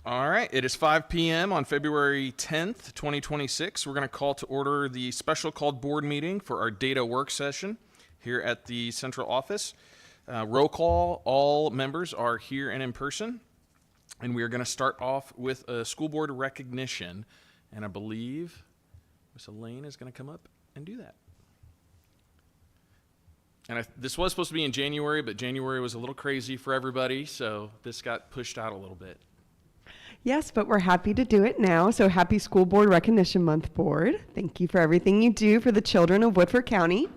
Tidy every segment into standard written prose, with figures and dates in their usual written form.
All right, it is 5 p.m. on February 10th, 2026. We're going to call to order the special called board meeting for our data work session here at the central office. Roll call, all members are here and in person. And we are going to start off with a school board recognition. And I believe Ms. Elaine is going to come up and do that. And this was supposed to be in January, but January was a little crazy for everybody, so this got pushed out a little bit. Yes, but we're happy to do it now. So happy School Board Recognition Month, Board. Thank you for everything you do for the children of Woodford County.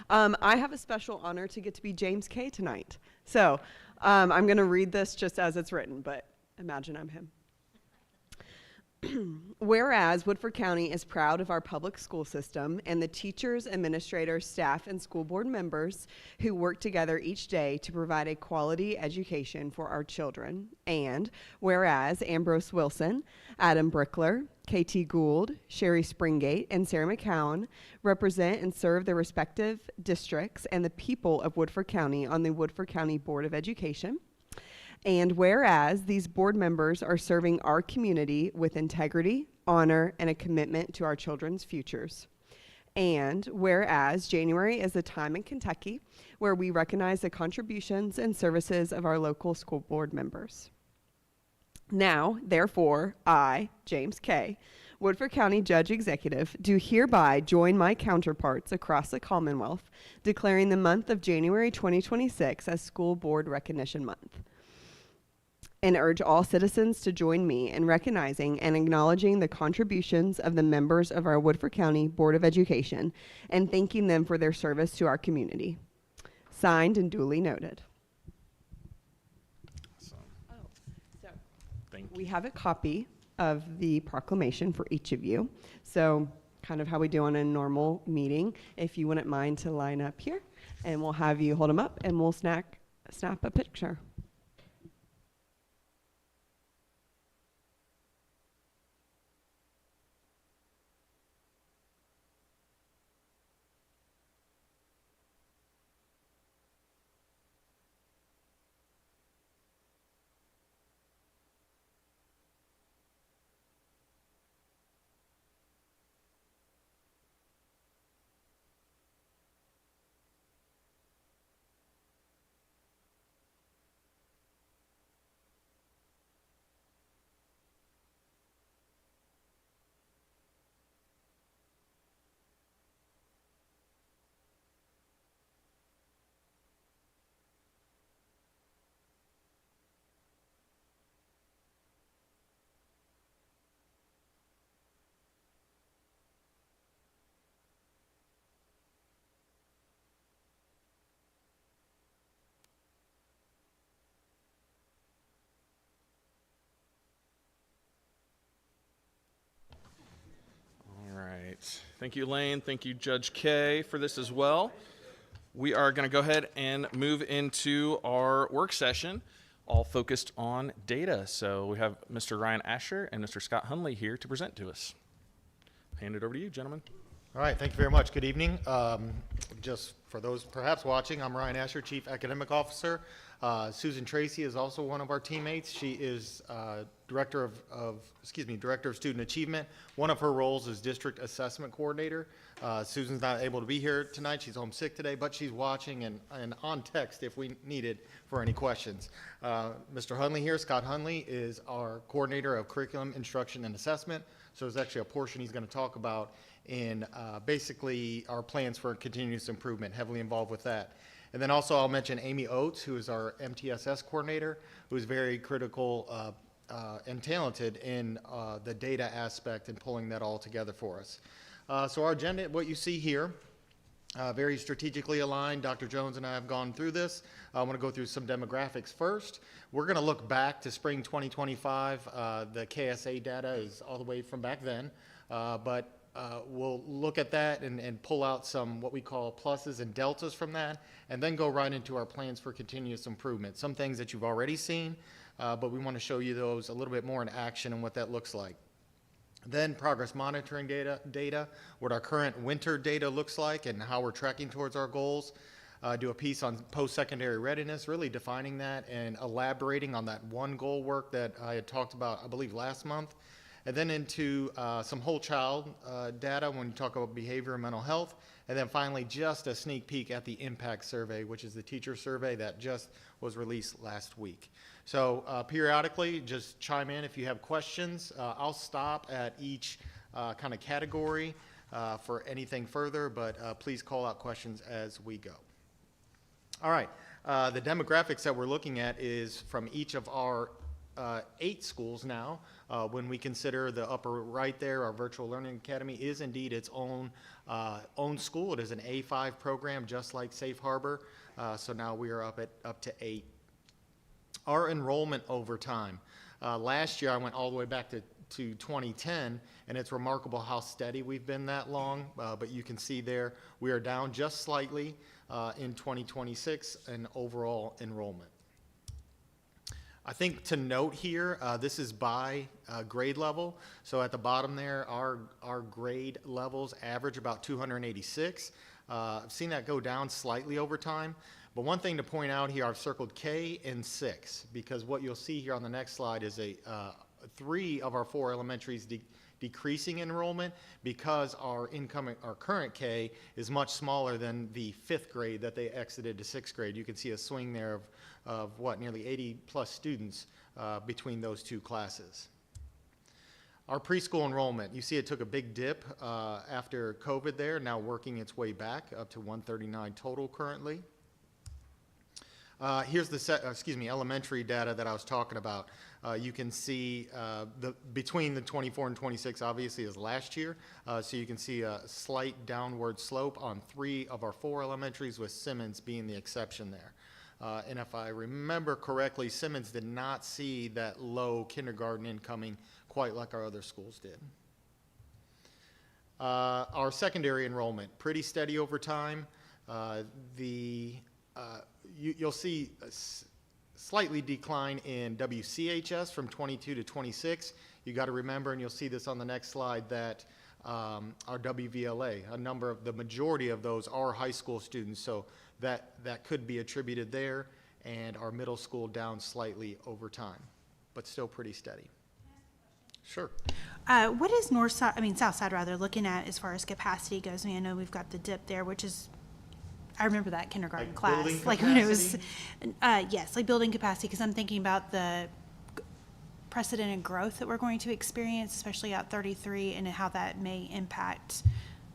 I have a special honor to get to be James K. tonight. So I'm going to read this just as it's written, but imagine I'm him. Whereas Woodford County is proud of our public school system and the teachers, administrators, staff, and school board members who work together each day to provide a quality education for our children. And whereas Ambrose Wilson, Adam Brickler, KT Gould, Sherry Springate, and Sarah McCown represent and serve their respective districts and the people of Woodford County on the Woodford County Board of Education. And whereas these board members are serving our community with integrity, honor, and a commitment to our children's futures. And whereas January is a time in Kentucky where we recognize the contributions and services of our local school board members. Now, therefore, I, James K., Woodford County Judge Executive, do hereby join my counterparts across the Commonwealth, declaring the month of January 2026 as School Board Recognition Month, and urge all citizens to join me in recognizing and acknowledging the contributions of the members of our Woodford County Board of Education and thanking them for their service to our community. Signed and duly noted. Awesome. Thank you. We have a copy of the proclamation for each of you. So kind of how we do on a normal meeting. If you wouldn't mind to line up here, and we'll have you hold them up and we'll snap a picture. Thank you, Elaine. Thank you, Judge K, for this as well. We are going to go ahead and move into our work session, all focused on data. So we have Mr. Ryan Asher and Mr. Scott Hunley here to present to us. Hand it over to you, gentlemen. All right, thank you very much. Good evening. Just for those perhaps watching, I'm Ryan Asher, Chief Academic Officer. Susan Tracy is also one of our teammates. She is Director of Student Achievement. One of her roles is District Assessment Coordinator. Susan's not able to be here tonight. She's home sick today, but she's watching and on text if we needed for any questions. Mr. Hunley here, Scott Hunley, is our Coordinator of Curriculum, Instruction, and Assessment. So there's actually a portion he's going to talk about in basically our plans for continuous improvement, heavily involved with that. And then also I'll mention Amy Oates, who is our MTSS coordinator, who is very critical and talented in the data aspect and pulling that all together for us. So our agenda, what you see here, very strategically aligned. Dr. Jones and I have gone through this. I want to go through some demographics first. We're going to look back to spring 2025. The KSA data is all the way from back then, but we'll look at that and pull out some what we call pluses and deltas from that, and then go right into our plans for continuous improvement. Some things that you've already seen, but we want to show you those a little bit more in action and what that looks like. Then progress monitoring data, what our current winter data looks like and how we're tracking towards our goals. do a piece on post-secondary readiness, really defining that and elaborating on that one goal work that I had talked about, I believe, last month. And then into some whole child data when you talk about behavior and mental health. And then finally, just a sneak peek at the impact survey, which is the teacher survey that just was released last week. So periodically, just chime in if you have questions. I'll stop at each kind of category for anything further, but please call out questions as we go. All right, the demographics that we're looking at is from each of our 8 schools now. When we consider the upper right there, our Virtual Learning Academy is indeed its own school. It is an A5 program, just like Safe Harbor. So now we are up to 8. Our enrollment over time. Last year, I went all the way back to 2010, and it's remarkable how steady we've been that long. But you can see there, we are down just slightly in 2026 in overall enrollment. I think to note here, this is by grade level. So at the bottom there, our grade levels average about 286. I've seen that go down slightly over time. But one thing to point out here, I've circled K and 6, because what you'll see here on the next slide is 3 of our 4 elementaries decreasing enrollment because our current K is much smaller than the 5th grade that they exited to 6th grade. You can see a swing there of what, nearly 80 plus students between those 2 classes. Our preschool enrollment, you see it took a big dip after COVID there, now working its way back up to 139 total currently. Here's the elementary data that I was talking about. You can see between the 24 and 26 obviously is last year. So you can see a slight downward slope on 3 of our 4 elementaries, with Simmons being the exception there. And if I remember correctly, Simmons did not see that low kindergarten incoming quite like our other schools did. Our secondary enrollment, pretty steady over time. You'll see a slightly decline in WCHS from 22 to 26. You got to remember, and you'll see this on the next slide, that our WVLA, the majority of those are high school students, so that could be attributed there, and our middle school down slightly over time, but still pretty steady. Sure. What is South Side rather, looking at as far as capacity goes? I mean, I know we've got the dip there, which is, I remember that kindergarten Like class. building Like when it was, capacity? yes, like building capacity, because I'm thinking about the precedented growth that we're going to experience, especially at 33, and how that may impact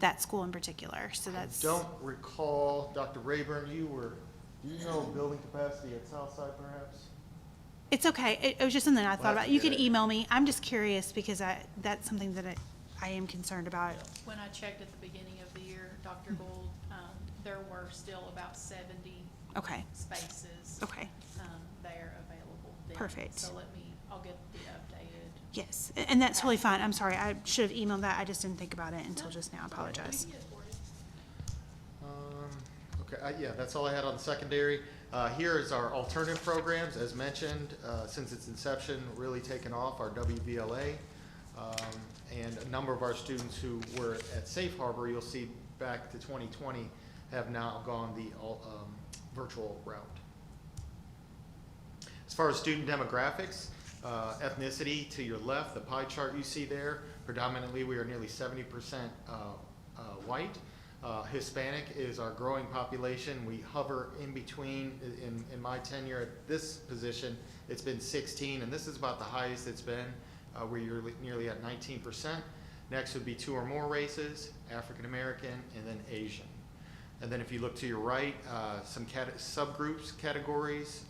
that school in particular. So that's. Don't recall, Dr. Rayburn, do you know building capacity at Southside perhaps? It's okay. It was just something I thought have about. to You get could it. email me. I'm just curious because that's something that I am concerned about. When I checked at the beginning of the year, Dr. Gould, there were still about 70 Okay. spaces Okay. there available then. Perfect. So I'll get the updated. Yes, and that's totally fine. I'm sorry. I should have emailed that. I just didn't think about it until just now. I apologize. We can get it for you. Okay, yeah, that's all I had on the secondary. Here is our alternative programs, as mentioned, since its inception, really taken off, our WVLA. And a number of our students who were at Safe Harbor, you'll see back to 2020, have now gone the virtual route. As far as student demographics, ethnicity to your left, the pie chart you see there, predominantly we are nearly 70% white. Hispanic is our growing population. We hover in between. In my tenure at this position, it's been 16, and this is about the highest it's been, where you're nearly at 19%. Next would be 2 or more races, African American, and then Asian. And then if you look to your right, some subgroups, categories,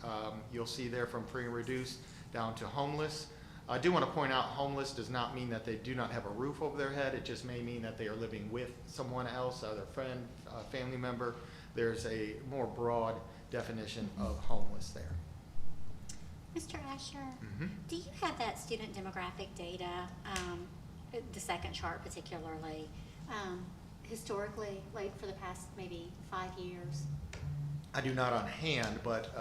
you'll see there from free and reduced down to homeless. I do want to point out homeless does not mean that they do not have a roof over their head. It just may mean that they are living with someone else, either friend, family member. There's a more broad definition of homeless there. Mr. Asher, do you have that student demographic data, the second chart particularly, historically, like for the past maybe 5 years? I do not on hand, but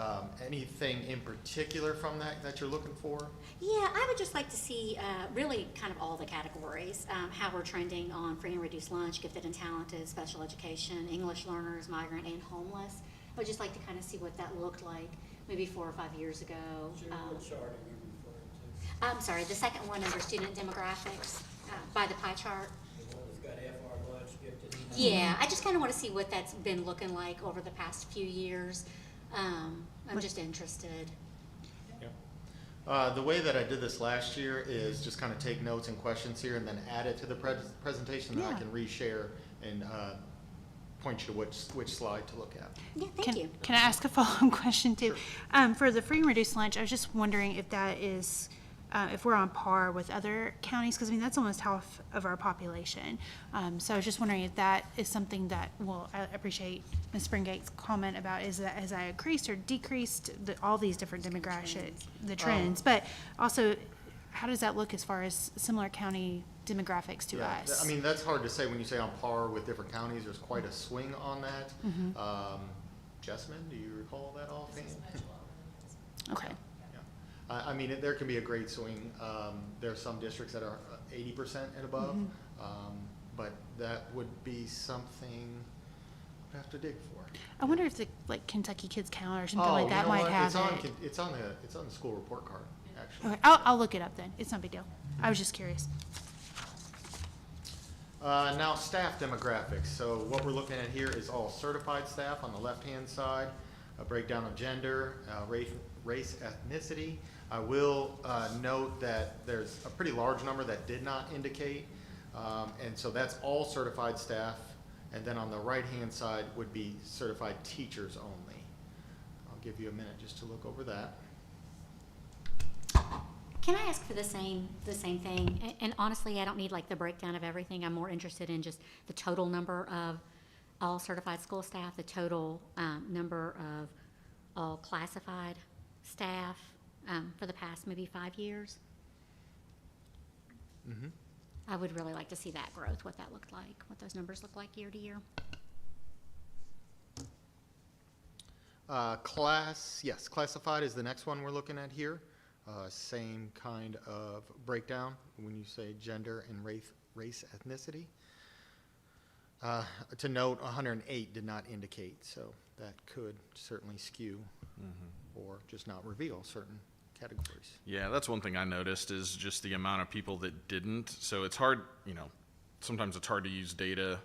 anything in particular from that you're looking for? Yeah, I would just like to see really kind of all the categories, how we're trending on free and reduced lunch, gifted and talented, special education, English learners, migrant, and homeless. I would just like to kind of see what that looked like maybe 4 or 5 years ago. What chart are you referring I'm sorry, the second one under student demographics, by the pie chart. to? The one that's got FR lunch gifted in? Yeah, I just kind of want to see what that's been looking like over the past few years. I'm just interested. The way that I did this last year is just kind of take notes and questions here and then add it to the presentation that I Yeah. can reshare and point you to which slide to look at. Yeah, thank you. Can I ask a follow-up question too? For the free and reduced lunch, I was just wondering if that is, if we're on par with other counties, because I mean, that's almost half of our population. So I was just wondering if that is something that, well, I appreciate Ms. Springate's comment about, is that, has that increased or decreased, all these different demographics, the trends? But also, how does that look as far as similar county demographics to Yeah, us? I mean, that's hard to say when you say on par with different counties. There's quite a swing on that. Jessamine, do you recall that offhand? Okay. Yeah. I mean, there can be a great swing. There are some districts that are 80% and above, but that would be something we'd have to dig for. I wonder if the, like, Kentucky Kids Calendar or something Oh, like you that know might what? have It's it. It's on the school report card, actually. Okay, I'll look it up then. It's no big deal. I was just curious. Now, staff demographics. So what we're looking at here is all certified staff on the left-hand side, a breakdown of gender, race, ethnicity. I will note that there's a pretty large number that did not indicate, and so that's all certified staff. And then on the right-hand side would be certified teachers only. I'll give you a minute just to look over that. Can I ask for the same thing? And honestly, I don't need like the breakdown of everything. I'm more interested in just the total number of all certified school staff, the total number of all classified staff for the past maybe 5 years. I would really like to see that growth, what that looked like, what those numbers look like year to year. Yes, classified is the next one we're looking at here. Same kind of breakdown when you say gender and race ethnicity. To note, 108 did not indicate, so that could certainly skew or just not reveal certain categories. Yeah, that's one thing I noticed is just the amount of people that didn't. So it's hard, sometimes it's hard to use data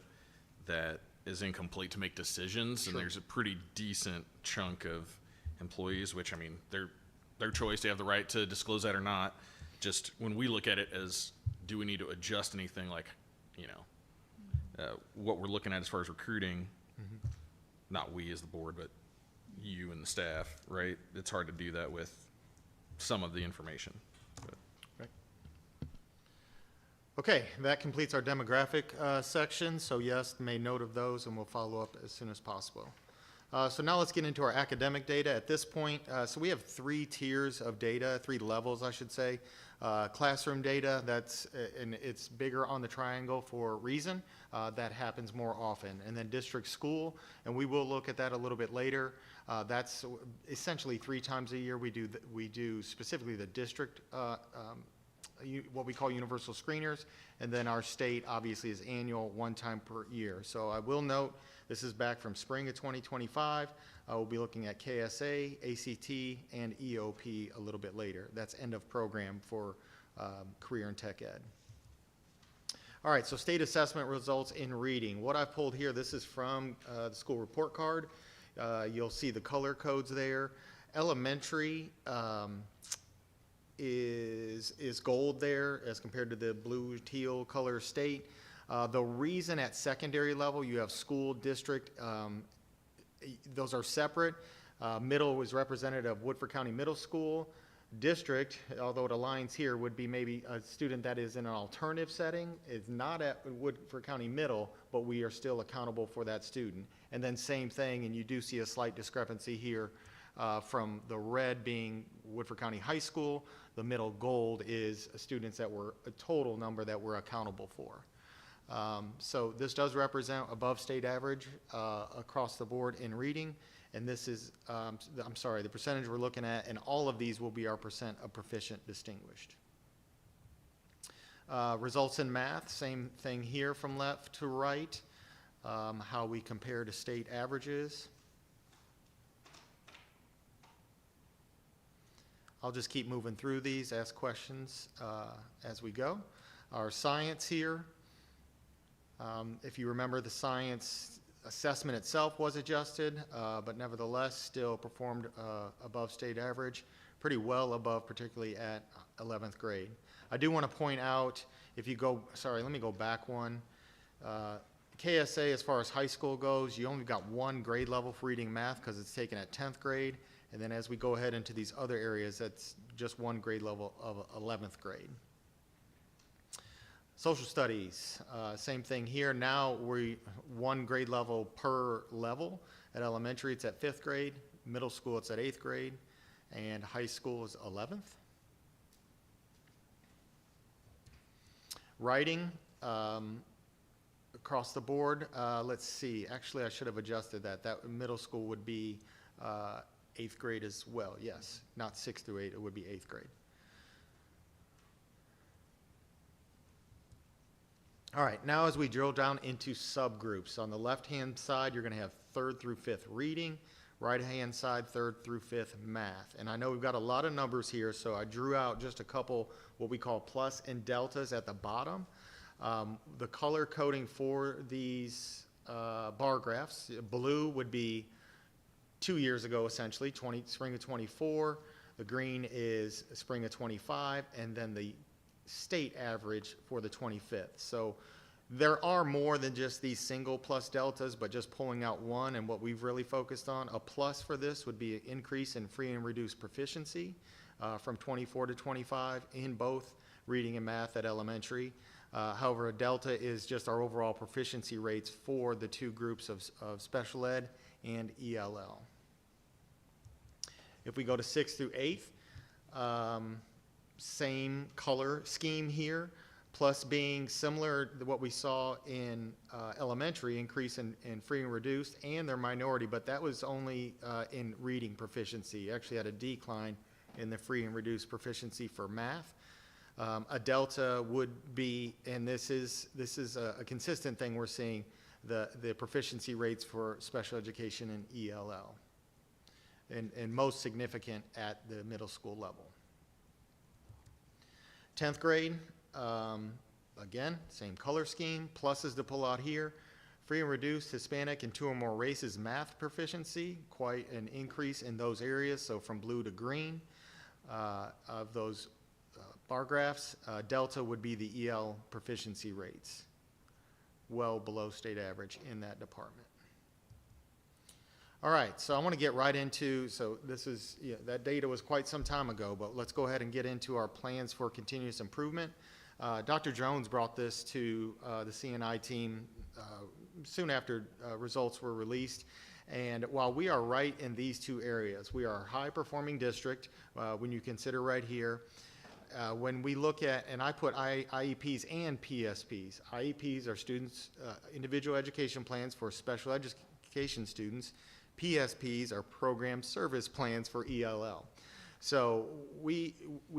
that is incomplete to make decisions. And there's a pretty decent chunk of employees, which, I mean, their choice, they have the right to disclose that or not. Just when we look at it as, do we need to adjust anything, like, what we're looking at as far as recruiting, not we as the board, but you and the staff, right? It's hard to do that with some of the information. But. Right. Okay, that completes our demographic section. So yes, made note of those, and we'll follow up as soon as possible. So now let's get into our academic data. At this point, so we have 3 tiers of data, 3 levels, I should say. Classroom data, and it's bigger on the triangle for a reason. That happens more often. And then district school, and we will look at that a little bit later. That's essentially 3 times a year. We do specifically the district, what we call universal screeners, and then our state obviously is annual, 1 time per year. So I will note this is back from spring of 2025. We'll be looking at KSA, ACT, and EOP a little bit later. That's end of program for career and tech ed. All right, so state assessment results in reading. What I've pulled here, this is from the school report card. You'll see the color codes there. Elementary is gold there as compared to the blue teal color state. The reason at secondary level you have school district, those are separate. Middle was representative of Woodford County Middle School. District, although it aligns here, would be maybe a student that is in an alternative setting, is not at Woodford County Middle, but we are still accountable for that student. And then same thing, and you do see a slight discrepancy here from the red being Woodford County High School. The middle gold is students that were a total number that we're accountable for. So this does represent above state average across the board in reading. And this is, I'm sorry, the percentage we're looking at, and all of these will be our percent of proficient distinguished. Results in math, same thing here from left to right, how we compare to state averages. I'll just keep moving through these, ask questions as we go. Our science here, if you remember, the science assessment itself was adjusted, but nevertheless still performed above state average, pretty well above, particularly at 11th grade. I do want to point out, if you go, sorry, let me go back one. KSA, as far as high school goes, you only got one grade level for reading and math because it's taken at 10th grade. And then as we go ahead into these other areas, that's just one grade level of 11th grade. Social studies, same thing here. Now we one grade level per level. At elementary, it's at 5th grade. Middle school, it's at 8th grade. And high school is 11th. Writing, across the board, let's see. Actually, I should have adjusted that. That middle school would be 8th grade as well. Yes, not 6th through 8. It would be 8th grade. All right, now as we drill down into subgroups, on the left-hand side, you're going to have 3rd through 5th reading, right-hand side, 3rd through 5th math. And I know we've got a lot of numbers here, so I drew out just a couple what we call plus and deltas at the bottom. The color coding for these bar graphs, blue would be 2 years ago, essentially, spring of 24. The green is spring of 25, and then the state average for the 25th. So there are more than just these single plus deltas, but just pulling out one and what we've really focused on. A plus for this would be an increase in free and reduced proficiency from 24 to 25 in both reading and math at elementary. However, a delta is just our overall proficiency rates for the two groups of special ed and ELL. If we go to 6th through 8th, same color scheme here, plus being similar to what we saw in elementary, increase in free and reduced and their minority, but that was only in reading proficiency. Actually had a decline in the free and reduced proficiency for math. A delta would be, and this is a consistent thing we're seeing, the proficiency rates for special education and ELL, and most significant at the middle school level. 10th grade, again, same color scheme, pluses to pull out here. Free and reduced, Hispanic, and 2 or more races math proficiency, quite an increase in those areas, so from blue to green of those bar graphs. Delta would be the EL proficiency rates, well below state average in that department. All right, so I want to get right into, so this is, that data was quite some time ago, but let's go ahead and get into our plans for continuous improvement. Dr. Jones brought this to the CNI team soon after results were released. And while we are right in these two areas, we are a high-performing district when you consider right here. When we look at, and I put IEPs and PSPs. IEPs are students' individual education plans for special education students. PSPs are program service plans for ELL. So we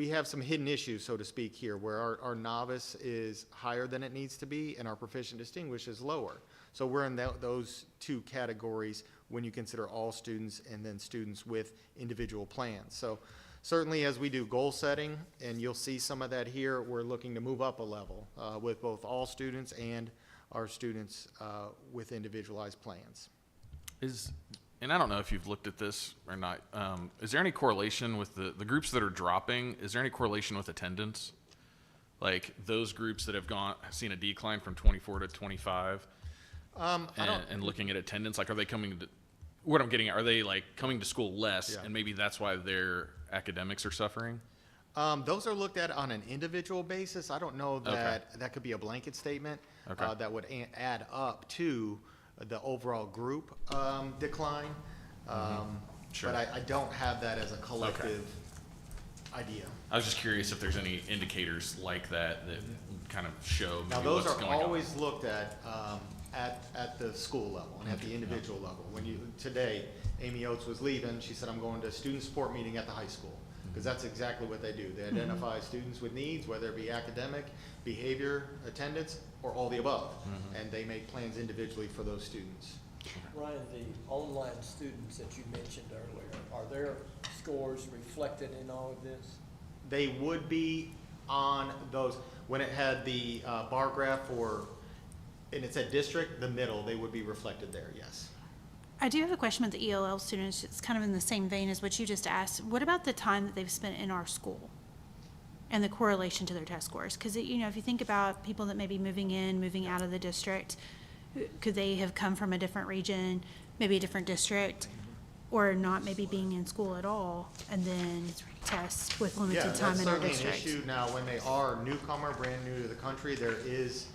have some hidden issues, so to speak, here, where our novice is higher than it needs to be and our proficient distinguished is lower. So we're in those two categories when you consider all students and then students with individual plans. So certainly as we do goal setting, and you'll see some of that here, we're looking to move up a level with both all students and our students with individualized plans. And I don't know if you've looked at this or not, is there any correlation with the groups that are dropping? Is there any correlation with attendance? Like those groups that have seen a decline from 24 to 25 and looking at attendance, like are they coming to, what I'm getting at, are they like coming to school less and maybe that's why their academics are suffering? Those are looked at on an individual basis. I don't know that that could be a blanket statement that would add up to the overall group decline. Sure. But I don't have that as a collective idea. I was just curious if there's any indicators like that kind of show Now, maybe those what's are going on. always looked at the school level and at the individual level. Today, Amy Oates was leaving, she said, I'm going to a student support meeting at the high school. Because that's exactly what they do. They identify students with needs, whether it be academic, behavior, attendance, or all the above. And they make plans individually for those students. Ryan, the online students that you mentioned earlier, are their scores reflected in all of this? They would be on those, when it had the bar graph for, and it said district, the middle, they would be reflected there, yes. I do have a question about the ELL students. It's kind of in the same vein as what you just asked. What about the time that they've spent in our school and the correlation to their test scores? Because, you know, if you think about people that may be moving in, moving out of the district, could they have come from a different region, maybe a different district, or not maybe being in school at all, and then test with Yeah, limited that's time in our certainly an district? issue. Now, when they are newcomer, brand new to the country, there is,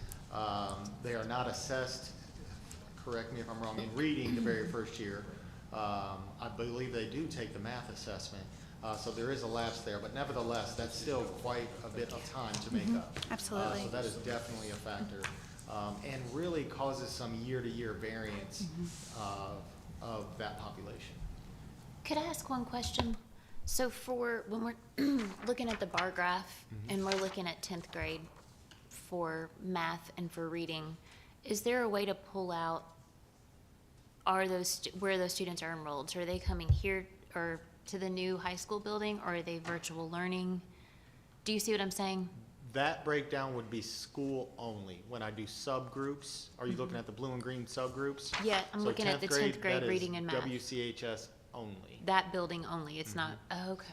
they are not assessed, correct me if I'm wrong, in reading the very first year. I believe they do take the math assessment, so there is a lapse there, but nevertheless, that's still quite a bit of time to make up. Absolutely. So that is definitely a factor, and really causes some year-to-year variance of that population. Could I ask one question? So for, when we're looking at the bar graph and we're looking at 10th grade for math and for reading, is there a way to pull out, where those students are enrolled? So are they coming here or to the new high school building, or are they virtual learning? Do you see what I'm saying? That breakdown would be school only. When I do subgroups, are you looking at the blue and green subgroups? Yeah, I'm So looking at the 10th grade that is reading and math. WCHS only. That building only, it's not, oh, okay.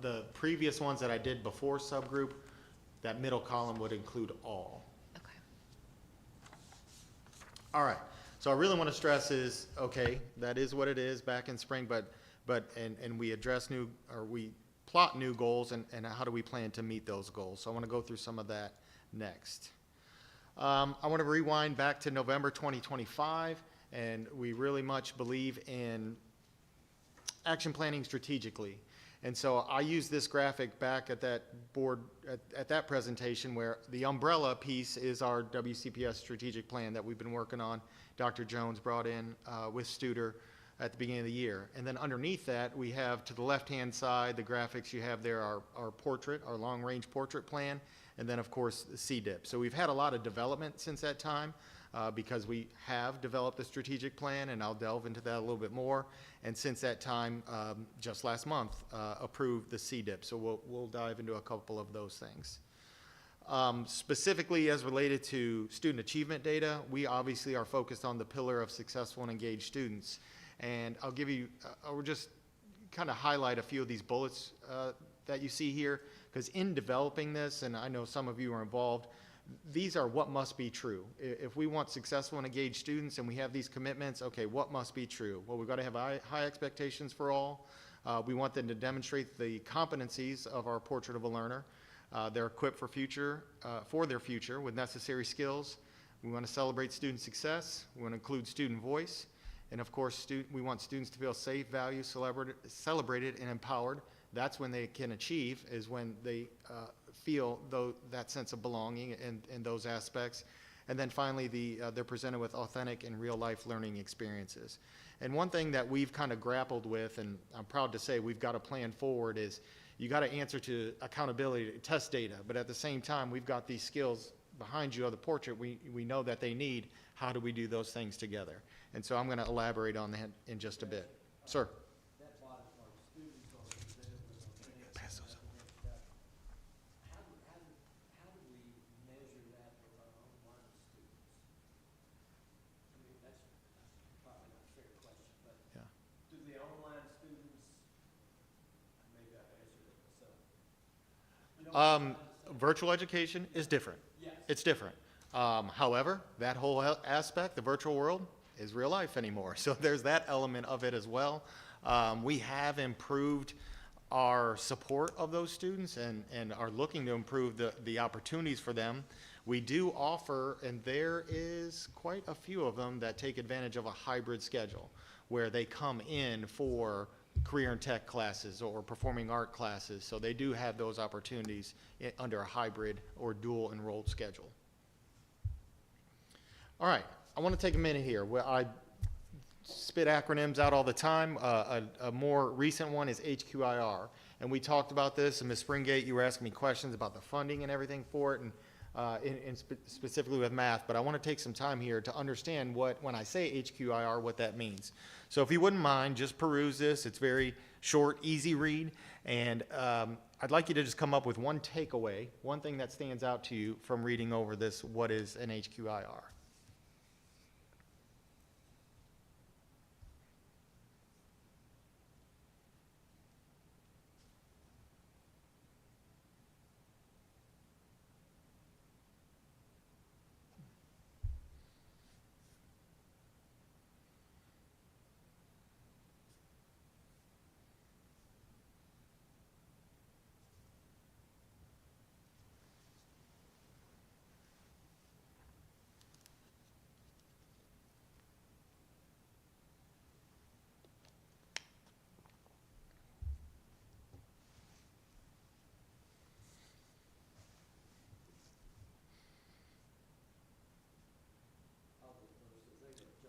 The previous ones that I did before subgroup, that middle column would include all. Okay. All right, so I really want to stress is, okay, that is what it is back in spring, and we address we plot new goals, and how do we plan to meet those goals? So I want to go through some of that next. I want to rewind back to November 2025, and we really much believe in action planning strategically. And so I use this graphic back at that board, at that presentation, where the umbrella piece is our WCPS strategic plan that we've been working on. Dr. Jones brought in with Studer at the beginning of the year. And then underneath that, we have to the left-hand side, the graphics you have there are our portrait, our long-range portrait plan, and then, of course, the CDIP. So we've had a lot of development since that time, because we have developed the strategic plan, and I'll delve into that a little bit more. And since that time, just last month, approved the CDIP. So we'll dive into a couple of those things. Specifically as related to student achievement data, we obviously are focused on the pillar of successful and engaged students. And I'll give you, I'll just kind of highlight a few of these bullets that you see here, because in developing this, and I know some of you are involved, these are what must be true. If we want successful and engaged students and we have these commitments, okay, what must be true? Well, we've got to have high expectations for all. We want them to demonstrate the competencies of our portrait of a learner. They're equipped for their future with necessary skills. We want to celebrate student success. We want to include student voice. And of course, we want students to feel safe, valued, celebrated, and empowered. That's when they can achieve, is when they feel that sense of belonging in those aspects. And then finally, they're presented with authentic and real-life learning experiences. And one thing that we've kind of grappled with, and I'm proud to say we've got a plan forward, is you got to answer to accountability, test data, but at the same time, we've got these skills behind you of the portrait we know that they need. How do we do those things together? And so I'm going to elaborate on that in just a bit. Sir? That bottom part, students are presented with authentic. Pass those up. How do we measure that with our online students? I mean, that's probably not a fair question, but Yeah. do the online students, maybe I've answered it myself. You know what I'm trying to say? Virtual education is different. Yes. It's different. However, that whole aspect, the virtual world, is real life anymore. So there's that element of it as well. We have improved our support of those students and are looking to improve the opportunities for them. We do offer, and there is quite a few of them that take advantage of a hybrid schedule, where they come in for career and tech classes or performing art classes. So they do have those opportunities under a hybrid or dual enrolled schedule. All right, I want to take a minute here. I spit acronyms out all the time. A more recent one is HQIR. And we talked about this, and Ms. Springate, you were asking me questions about the funding and everything for it. And specifically with math, but I want to take some time here to understand when I say HQIR, what that means. So if you wouldn't mind, just peruse this. It's very short, easy read, and I'd like you to just come up with one takeaway, one thing that stands out to you from reading over this, what is an HQIR?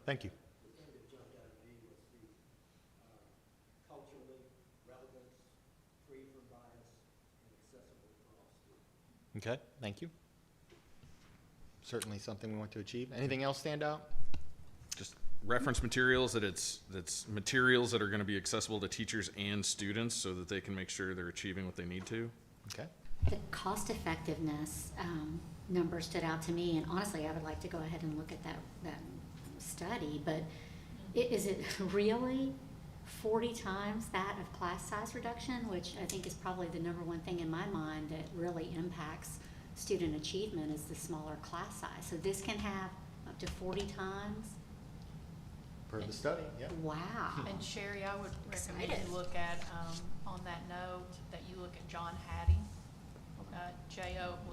Thank you. The thing that jumped out at me was the culturally relevant, free from bias, and accessible for all students. Okay, thank you. Certainly something we want to achieve. Anything else stand out? Just reference materials, that's materials that are going to be accessible to teachers and students so that they can make sure they're achieving what they need to. Okay. The cost effectiveness number stood out to me, and honestly, I would like to go ahead and look at that study, but is it really 40 times that of class size reduction, which I think is probably the number one thing in my mind that really impacts student achievement is the smaller class size. So this can have up to 40 times. Per the study, yeah. Wow. And Sherry, I would recommend Excited. you look at, on that note, that you look at John Hattie,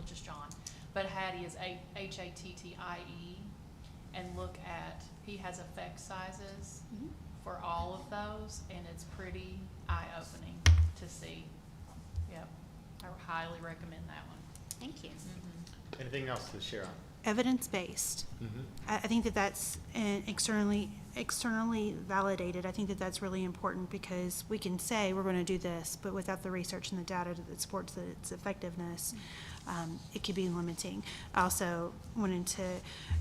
just John, but Hattie is Hattie, and look at, he has effect sizes Mhm. for all of those, and it's pretty eye-opening to see. Yep, I highly recommend that one. Thank you. Anything else to share on? Evidence-based. I think that that's externally validated. I think that that's really important because we can say we're going to do this, but without the research and the data that supports its effectiveness, it could be limiting. I also wanted to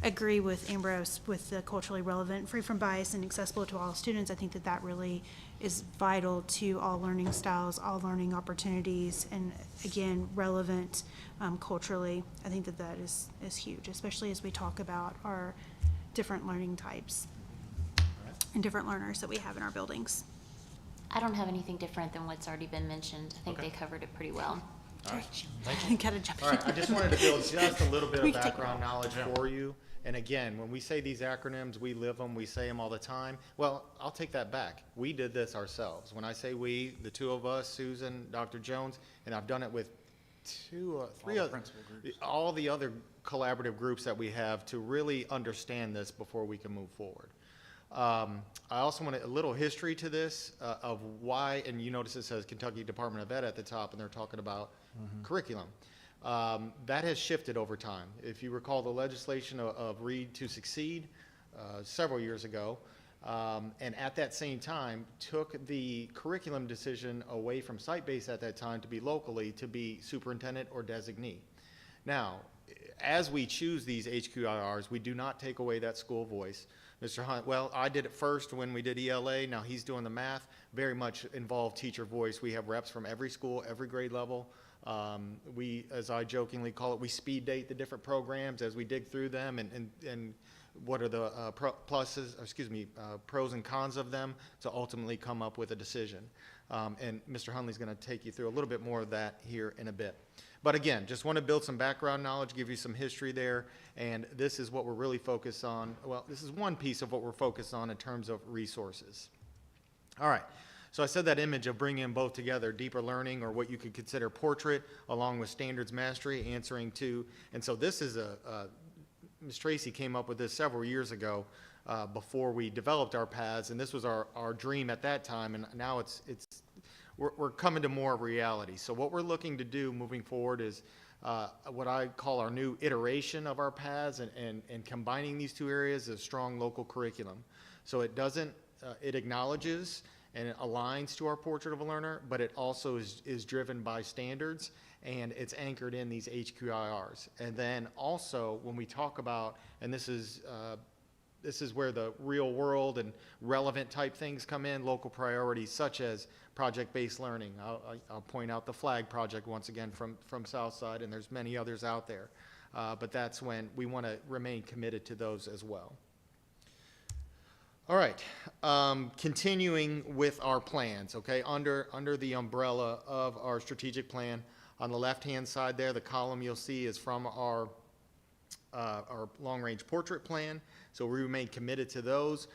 agree with Ambrose with the culturally relevant, free from bias, and accessible to all students. I think that that really is vital to all learning styles, all learning opportunities, and again, relevant culturally. I think that that is huge, especially as we talk about our different learning types and different learners that we have in our buildings. I don't have anything different than what's already been mentioned. I think Okay. they covered it pretty well. Gotta jump All right, I just wanted to build just a little bit We of can take it background knowledge for you. And again, when we say these acronyms, we live them, we say them all the time. Well, I'll take that back. We did this ourselves. When I say we, the two of us, Susan, Dr. Jones, and I've done it with all the other collaborative groups that we have to really understand this before we can move forward. I also want a little history to this of why, and you notice it says Kentucky Department of Ed at the top, and they're talking about curriculum. That has shifted over time. If you recall the legislation of Read to Succeed several years ago, and at that same time took the curriculum decision away from site-based at that time to be locally, to be superintendent or designee. Now, as we choose these HQIRs, we do not take away that school voice. Mr. Hunt, well, I did it first when we did ELA, now he's doing the math, very much involved teacher voice. We have reps from every school, every grade level. We, as I jokingly call it, we speed date the different programs as we dig through them and what are the pros and cons of them to ultimately come up with a decision. And Mr. Hunley's going to take you through a little bit more of that here in a bit. But again, just want to build some background knowledge, give you some history there, and this is what we're really focused on. Well, this is one piece of what we're focused on in terms of resources. All right. So I said that image of bringing both together, deeper learning, or what you could consider portrait, along with standards mastery, answering to, and so this is Ms. Tracy came up with this several years ago before we developed our paths, and this was our dream at that time, and now we're coming to more reality. So what we're looking to do moving forward is what I call our new iteration of our paths, and combining these two areas is strong local curriculum. So it doesn't, it acknowledges and it aligns to our portrait of a learner, but it also is driven by standards and it's anchored in these HQIRs. And then also, when we talk about, and this is where the real world and relevant type things come in, local priorities such as project-based learning. I'll point out the FLAG project once again from Southside, and there's many others out there. But that's when we want to remain committed to those as well. All right, continuing with our plans, okay, under the umbrella of our strategic plan. On the left-hand side there, the column you'll see is from our long-range portrait plan, so we remain committed to those.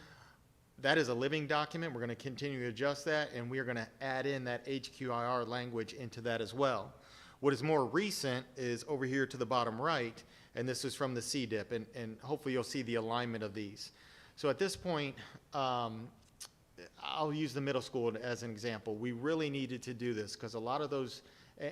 That is a living document. We're going to continue to adjust that, and we are going to add in that HQIR language into that as well. What is more recent is over here to the bottom right, and this is from the CDIP, and hopefully you'll see the alignment of these. So at this point, I'll use the middle school as an example. We really needed to do this because a lot of those,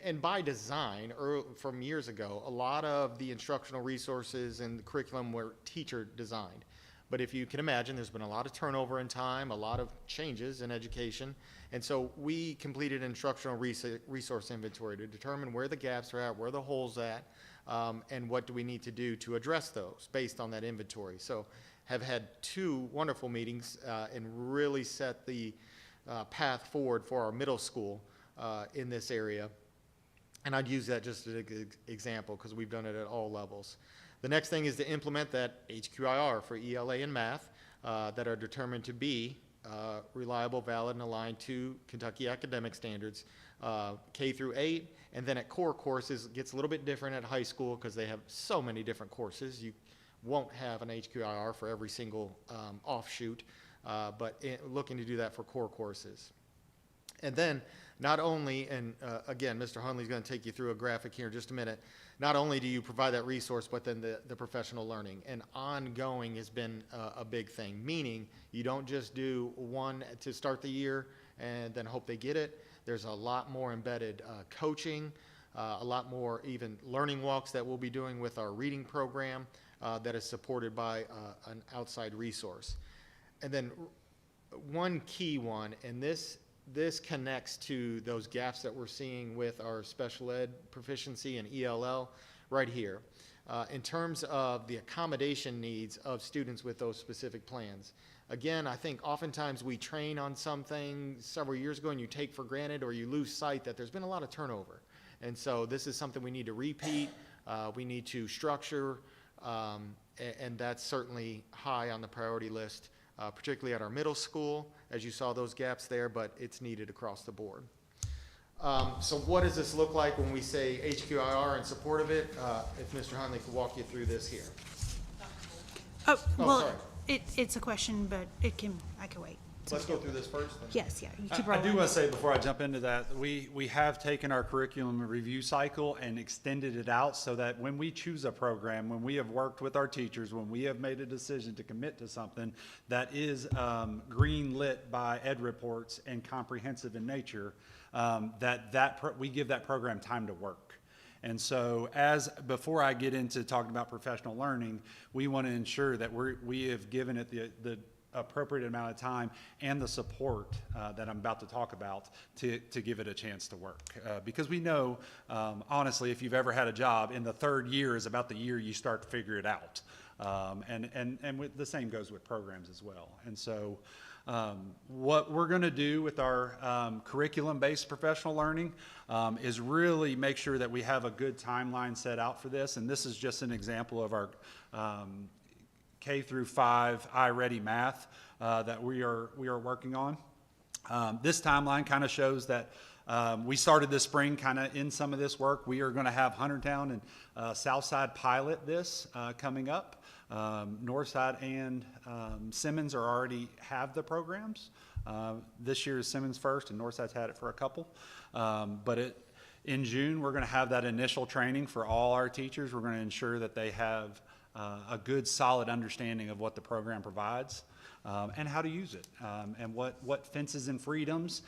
and by design, from years ago, a lot of the instructional resources and the curriculum were teacher designed. But if you can imagine, there's been a lot of turnover in time, a lot of changes in education. And so we completed an instructional resource inventory to determine where the gaps are at, where the holes at, and what do we need to do to address those based on that inventory. So have had 2 wonderful meetings and really set the path forward for our middle school in this area. And I'd use that just as an example because we've done it at all levels. The next thing is to implement that HQIR for ELA and math that are determined to be reliable, valid, and aligned to Kentucky academic standards, K through 8. And then at core courses, it gets a little bit different at high school because they have so many different courses. You won't have an HQIR for every single offshoot, but looking to do that for core courses. And then not only, and again, Mr. Hunley's going to take you through a graphic here in just a minute, not only do you provide that resource, but then the professional learning. And ongoing has been a big thing, meaning you don't just do one to start the year and then hope they get it. There's a lot more embedded coaching, a lot more even learning walks that we'll be doing with our reading program that is supported by an outside resource. And then one key one, and this connects to those gaps that we're seeing with our special ed proficiency and ELL right here. In terms of the accommodation needs of students with those specific plans. Again, I think oftentimes we train on something several years ago and you take for granted or you lose sight that there's been a lot of turnover. And so this is something we need to repeat, we need to structure, and that's certainly high on the priority list. Particularly at our middle school, as you saw those gaps there, but it's needed across the board. So what does this look like when we say HQIR in support of it? If Mr. Hunley could walk you through this here. Oh, well, sorry. it's a question, but I can wait. Let's go through this first. Then. Yes, yeah. You keep I do rolling. want to say before I jump into that, we have taken our curriculum review cycle and extended it out so that when we choose a program, when we have worked with our teachers, when we have made a decision to commit to something that is green lit by ed reports and comprehensive in nature, we give that program time to work. And so before I get into talking about professional learning, we want to ensure that we have given it the appropriate amount of time and the support that I'm about to talk about to give it a chance to work. Because we know, honestly, if you've ever had a job, in the 3rd year is about the year you start to figure it out. And the same goes with programs as well. And so what we're going to do with our curriculum-based professional learning is really make sure that we have a good timeline set out for this. And this is just an example of our K through 5 iReady math that we are working on. This timeline kind of shows that we started this spring kind of in some of this work. We are going to have Huntertown and Southside pilot this coming up. Northside and Simmons already have the programs. This year is Simmons first, and Northside's had it for a couple. In June, we're going to have that initial training for all our teachers. We're going to ensure that they have a good, solid understanding of what the program provides and how to use it and what fences and freedoms.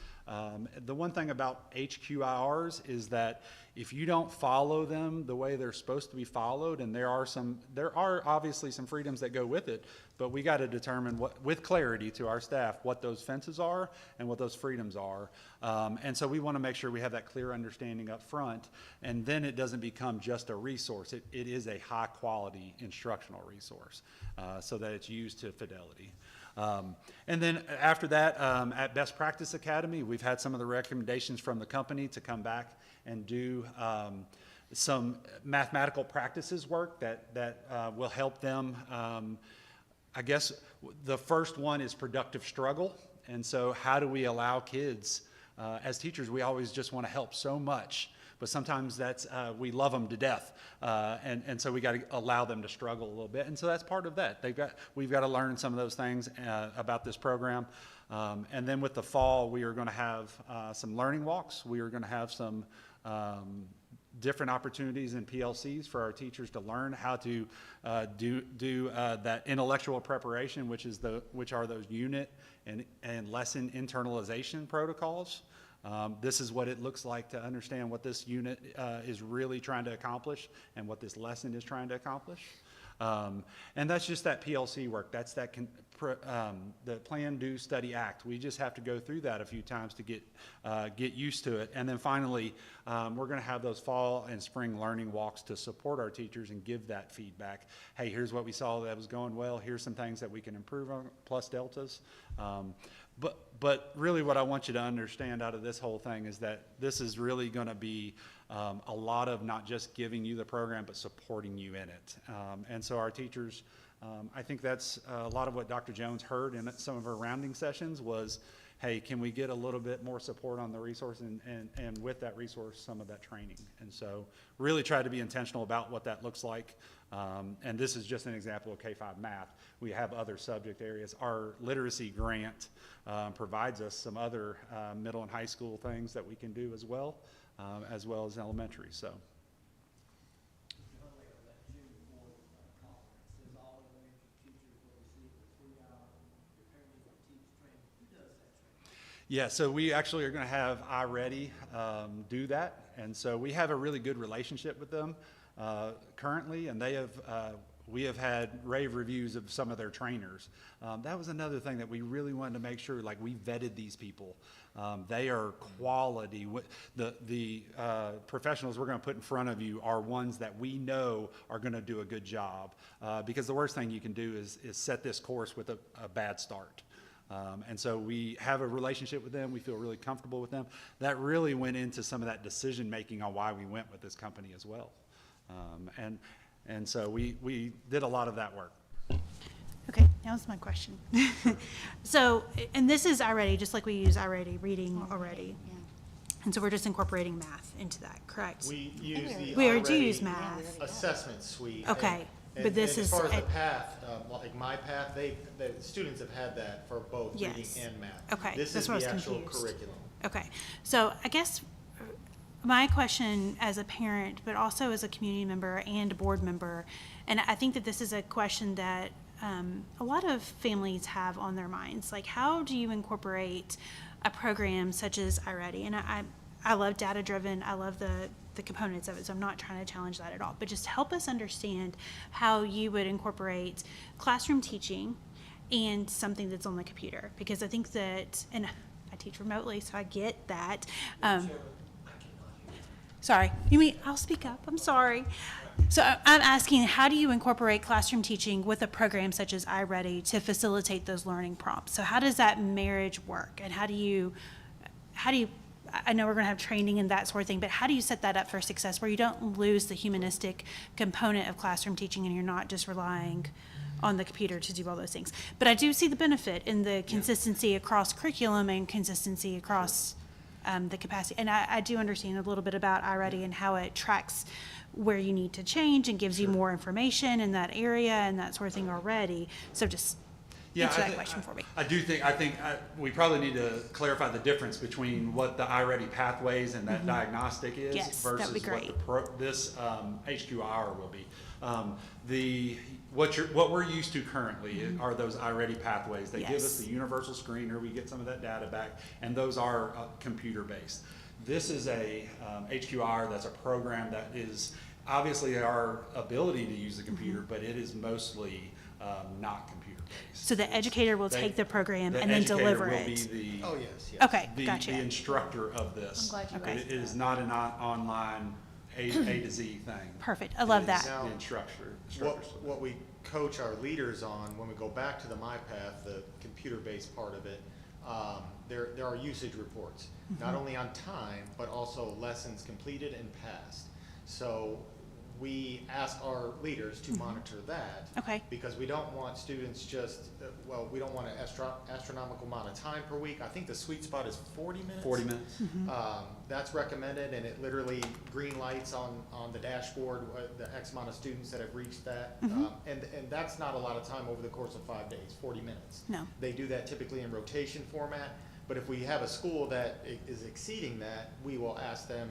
The one thing about HQIRs is that if you don't follow them the way they're supposed to be followed, and there are obviously some freedoms that go with it, but we got to determine with clarity to our staff what those fences are and what those freedoms are. And so we want to make sure we have that clear understanding up front, and then it doesn't become just a resource. It is a high quality instructional resource, so that it's used to fidelity. And then after that, at Best Practice Academy, we've had some of the recommendations from the company to come back and do some mathematical practices work that will help them. I guess the first one is productive struggle. And so how do we allow kids, as teachers, we always just want to help so much, but sometimes that's, we love them to death. And so we got to allow them to struggle a little bit. And so that's part of that. We've got to learn some of those things about this program. And then with the fall, we are going to have some learning walks. We are going to have some different opportunities in PLCs for our teachers to learn how to do that intellectual preparation, which are those unit and lesson internalization protocols. This is what it looks like to understand what this unit is really trying to accomplish and what this lesson is trying to accomplish. And that's just that PLC work. That's that the Plan, Do, Study, Act. We just have to go through that a few times to get used to it. And then finally, we're going to have those fall and spring learning walks to support our teachers and give that feedback. Hey, here's what we saw that was going well. Here's some things that we can improve on, plus deltas. But really what I want you to understand out of this whole thing is that this is really going to be a lot of not just giving you the program, but supporting you in it. And so our teachers, I think that's a lot of what Dr. Jones heard in some of her rounding sessions was, hey, can we get a little bit more support on the resource and with that resource, some of that training. And so really try to be intentional about what that looks like. And this is just an example of K-5 math. We have other subject areas. Our literacy grant provides us some other middle and high school things that we can do as well as elementary. So. Yeah, so we actually are going to have iReady do that, and so we have a really good relationship with them currently, and we have had rave reviews of some of their trainers. That was another thing that we really wanted to make sure, like we vetted these people. They are quality. The professionals we're going to put in front of you are ones that we know are going to do a good job, because the worst thing you can do is set this course with a bad start. And so we have a relationship with them. We feel really comfortable with them. That really went into some of that decision making on why we went with this company as well. And so we did a lot of that work. Okay, now's my question. So, and this is iReady, just like we use iReady reading already. Yeah. And so we're just incorporating math into that, correct? We use the We already do already use math. assessment suite. Okay, but this and is as far as a- the path, like my path, the students have had that for both reading Yes. and math. Okay, This that's is where I the was actual confused. curriculum. Okay, so I guess my question as a parent, but also as a community member and a board member, and I think that this is a question that a lot of families have on their minds. Like, how do you incorporate a program such as iReady? And I love data-driven. I love the components of it, so I'm not trying to challenge that at all. But just help us understand how you would incorporate classroom teaching and something that's on the computer. Because I think that, and I teach remotely, so I get that. Sorry, you mean, I'll speak up, I'm sorry. So I'm asking, how do you incorporate classroom teaching with a program such as iReady to facilitate those learning prompts? So how does that marriage work? And how do you, I know we're gonna have training and that sort of thing, but how do you set that up for success where you don't lose the humanistic component of classroom teaching and you're not just relying on the computer to do all those things? But I do see the benefit in the consistency across curriculum and consistency across the capacity. And I do understand a little bit about iReady and how it tracks where you need to change and gives you more information in that area and that sort of thing already. So just answer that question for me. I think we probably need to clarify the difference between what the iReady pathways and that diagnostic is Yes, that'd versus be great. what this HQR will be. What we're used to currently are those iReady pathways. They give us Yes. the universal screener. We get some of that data back, and those are computer based. This is a HQR, that's a program that is obviously our ability to use the computer, but it is mostly not computer-based. So the educator will They- take the program the and then deliver educator will it? be the- Oh, yes, yes. Okay, the gotcha. instructor of this. I'm glad you Okay. asked It is not an online A to Z thing. Perfect. I love It is that. The Now, instructors. What we coach our leaders on, when we go back to the MyPath, the computer-based part of it, there are usage reports, not only on time, but also lessons completed and passed. So we ask our leaders to monitor that. Okay. Because we don't want students just, we don't want an astronomical amount of time per week. I think the sweet spot is 40 minutes. 40 minutes. That's recommended, and it literally green lights on the dashboard, the X amount of students that have reached that. And that's not a lot of time over the course of 5 days, 40 minutes. No. They do that typically in rotation format, but if we have a school that is exceeding that, we will ask them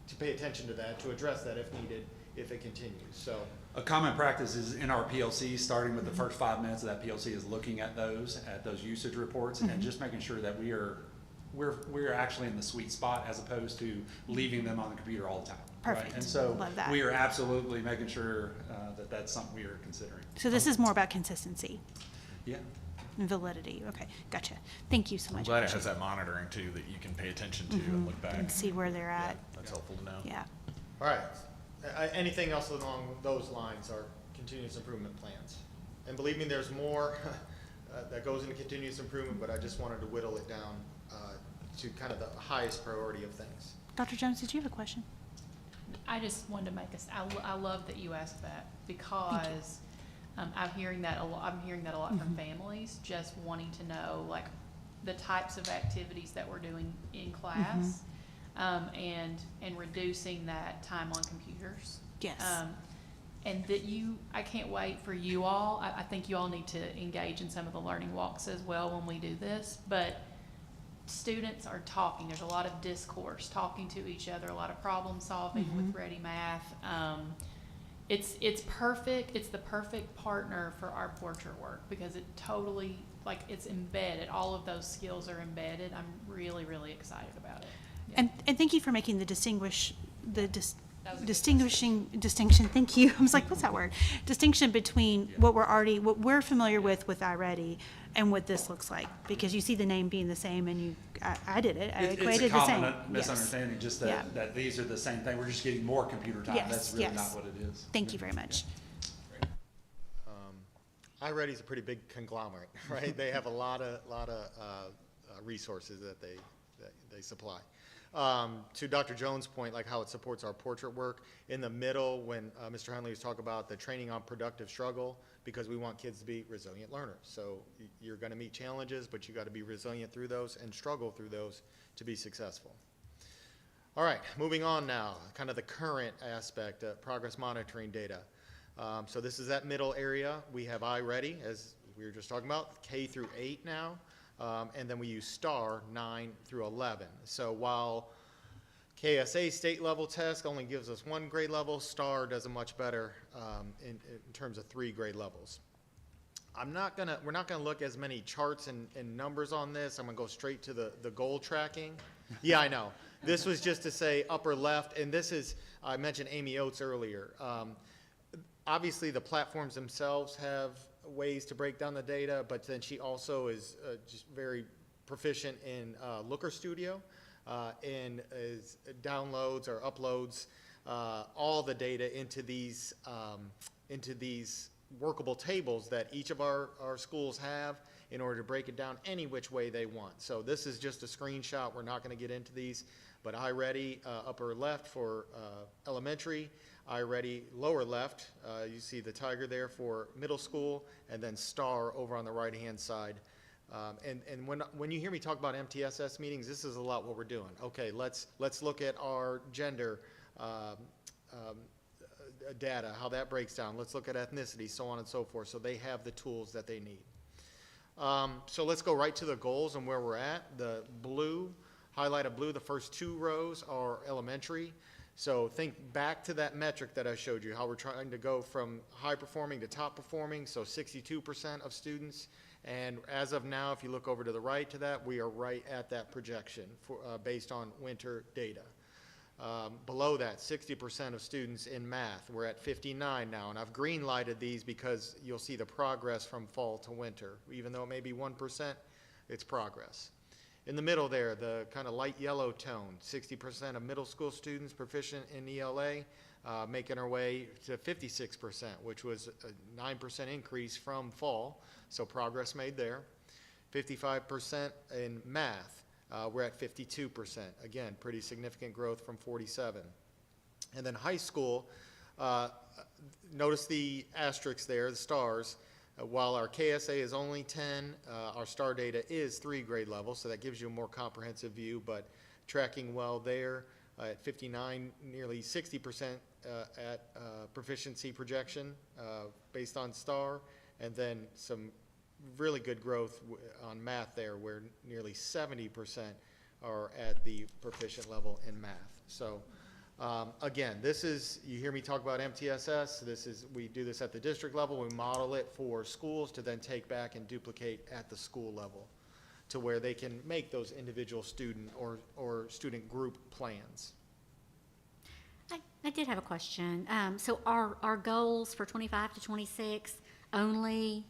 to pay attention to that, to address that if needed, if it continues, so. A common practice is in our PLC, starting with the first 5 minutes of that PLC is looking at those usage reports and just making sure that we're actually in the sweet spot as opposed to leaving them on the computer all the time. right? Perfect. And so Love that. we are absolutely making sure that that's something we are considering. So this is more about consistency Yeah. and validity. Okay, gotcha. Thank you so I'm much. glad it Ashley. has that monitoring too, that you can pay attention to and look back. And see where they're at. That's helpful to know. Yeah. All right. Anything else along those lines are continuous improvement plans? And believe me, there's more that goes into continuous improvement, but I just wanted to whittle it down to kind of the highest priority of things. Dr. Jones, did you have a question? I just wanted to make us, I love that you asked that because I'm hearing that a lot, from families just wanting to know like the types of activities that we're doing in class and reducing that time on computers. Yes. And that I can't wait for you all. I think you all need to engage in some of the learning walks as well when we do this, but students are talking. There's a lot of discourse, talking to each other, a lot of problem solving with Ready Math. It's perfect. It's the perfect partner for our portrait work because it totally, like, it's embedded. All of those skills are embedded. I'm really, really excited about it. Yeah. And thank you for making the distinction, That was a good distinction, thank you. I was like, what's that word? Distinction between what we're familiar with iReady and what this looks like. Because you see the name being the same and I did it. I equated the same. It's a common misunderstanding, just Yeah. that these are the same thing. We're just getting more computer time. Yes, That's really yes. not what it is. Thank you very much. iReady is a pretty big conglomerate, right? They have a lot of resources that they supply. To Dr. Jones' point, like how it supports our portrait work, in the middle, when Mr. Hunley was talking about the training on productive struggle, because we want kids to be resilient learners. So you're going to meet challenges, but you got to be resilient through those and struggle through those to be successful. All right, moving on now, kind of the current aspect of progress monitoring data. So this is that middle area. We have iReady, as we were just talking about, K through 8 now. And then we use STAR 9 through 11. So while KSA state level test only gives us 1 grade level, STAR does a much better in terms of 3 grade levels. We're not gonna look as many charts and numbers on this. I'm gonna go straight to the goal tracking. Yeah, I know. This was just to say upper left, and this is, I mentioned Amy Oates earlier. Obviously the platforms themselves have ways to break down the data, but then she also is just very proficient in Looker Studio and downloads or uploads all the data into these workable tables that each of our schools have in order to break it down any which way they want. So this is just a screenshot. We're not going to get into these, but iReady upper left for elementary, iReady lower left, you see the tiger there for middle school, and then STAR over on the right-hand side. And when you hear me talk about MTSS meetings, this is a lot what we're doing. Okay, let's look at our gender data, how that breaks down. Let's look at ethnicity, so on and so forth. So they have the tools that they need. So let's go right to the goals and where we're at. The blue, highlighted blue, the first 2 rows are elementary. So think back to that metric that I showed you, how we're trying to go from high performing to top performing, so 62% of students. And as of now, if you look over to the right to that, we are right at that projection for, based on winter data. Below that, 60% of students in math, we're at 59 now, and I've green lighted these because you'll see the progress from fall to winter. Even though it may be 1%, it's progress. In the middle there, the kind of light yellow tone, 60% of middle school students proficient in ELA, making our way to 56%, which was a 9% increase from fall, so progress made there. 55% in math, we're at 52%. Again, pretty significant growth from 47. And then high school, notice the asterisks there, the stars. While our KSA is only 10, our STAR data is 3 grade levels, so that gives you a more comprehensive view, but tracking well there at 59, nearly 60% at proficiency projection based on STAR, and then some really good growth on math there, where nearly 70% are at the proficient level in math. So again, this is, you hear me talk about MTSS, we do this at the district level, we model it for schools to then take back and duplicate at the school level to where they can make those individual student or student group plans. I did have a question. So our goals for 25 to 26 only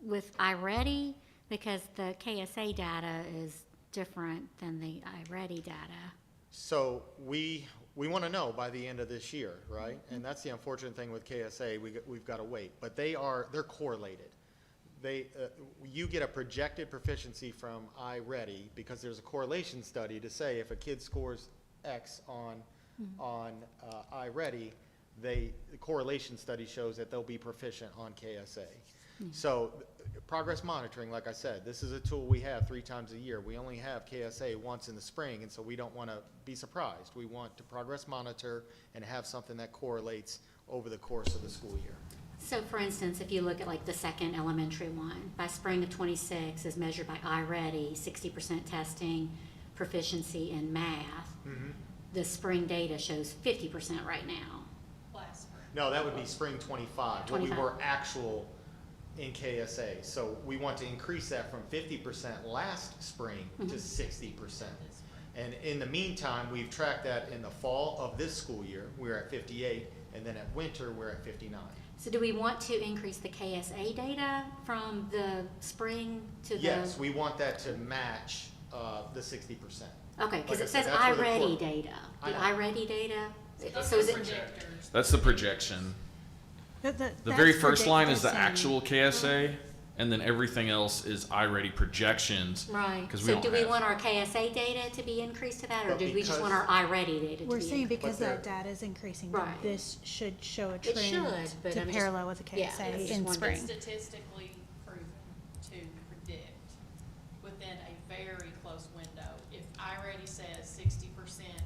with iReady, because the KSA data is different than the iReady data. So we want to know by the end of this year, right? And that's the unfortunate thing with KSA, we've got to wait. But they're correlated. You get a projected proficiency from iReady because there's a correlation study to say if a kid scores X on iReady, the correlation study shows that they'll be proficient on KSA. So progress monitoring, like I said, this is a tool we have 3 times a year. We only have KSA once in the spring, and so we don't want to be surprised. We want to progress monitor and have something that correlates over the course of the school year. So for instance, if you look at like the second elementary one, by spring of 26 is measured by iReady, 60% testing, proficiency in math. The spring data shows 50% right now. Last spring. No, that would be spring 25, what we 25. were actual in KSA. So we want to increase that from 50% last spring to 60%. And in the meantime, we've tracked that in the fall of this school year, we're at 58, and then at winter, we're at 59. So do we want to increase the KSA data from the spring to the? Yes, we want that to match the 60%. Okay, because Like I it said, says that's where the iReady core- data. I The know. iReady data? Those So are is it? projectors. That's the projection. The very first line is the actual KSA, and then everything else is iReady projections. Right. 'Cause we So don't do we have- want our KSA data to be increased to that, or But do we just want because- our iReady data to be? We're saying because But that data is increasing, that Right. this should show a It trend should, but to I'm just- parallel with the yeah, KSA I just in wanted- spring. It's statistically proven to predict within a very close window. If iReady says 60%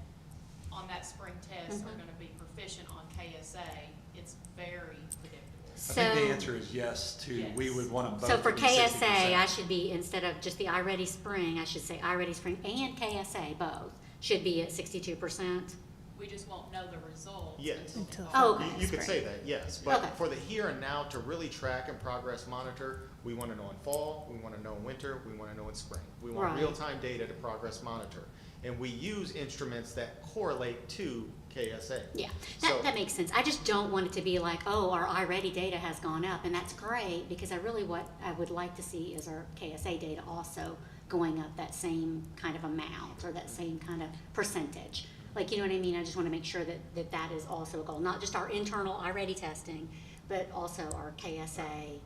on that spring test are gonna be proficient on KSA, it's very predictable. I think the So- answer is yes to, we Yes. would want them both So to for be KSA, 60%. I should be, instead of just the iReady Spring, I should say iReady Spring and KSA both should be at 62%. We just won't know the results. Yes. until the Oh, fall. okay. You could say that, yes, but Okay. for the here and now, to really track and progress monitor, we want to know in fall, we want to know in winter, we want to know in spring. We want Right. real-time data to progress monitor. And we use instruments that correlate to KSA. Yeah, So- that makes sense. I just don't want it to be like, oh, our iReady data has gone up, and that's great, because what I would like to see is our KSA data also going up that same kind of amount, or that same kind of percentage. Like, you know what I mean? I just want to make sure that is also a goal, not just our internal iReady testing, but also our KSA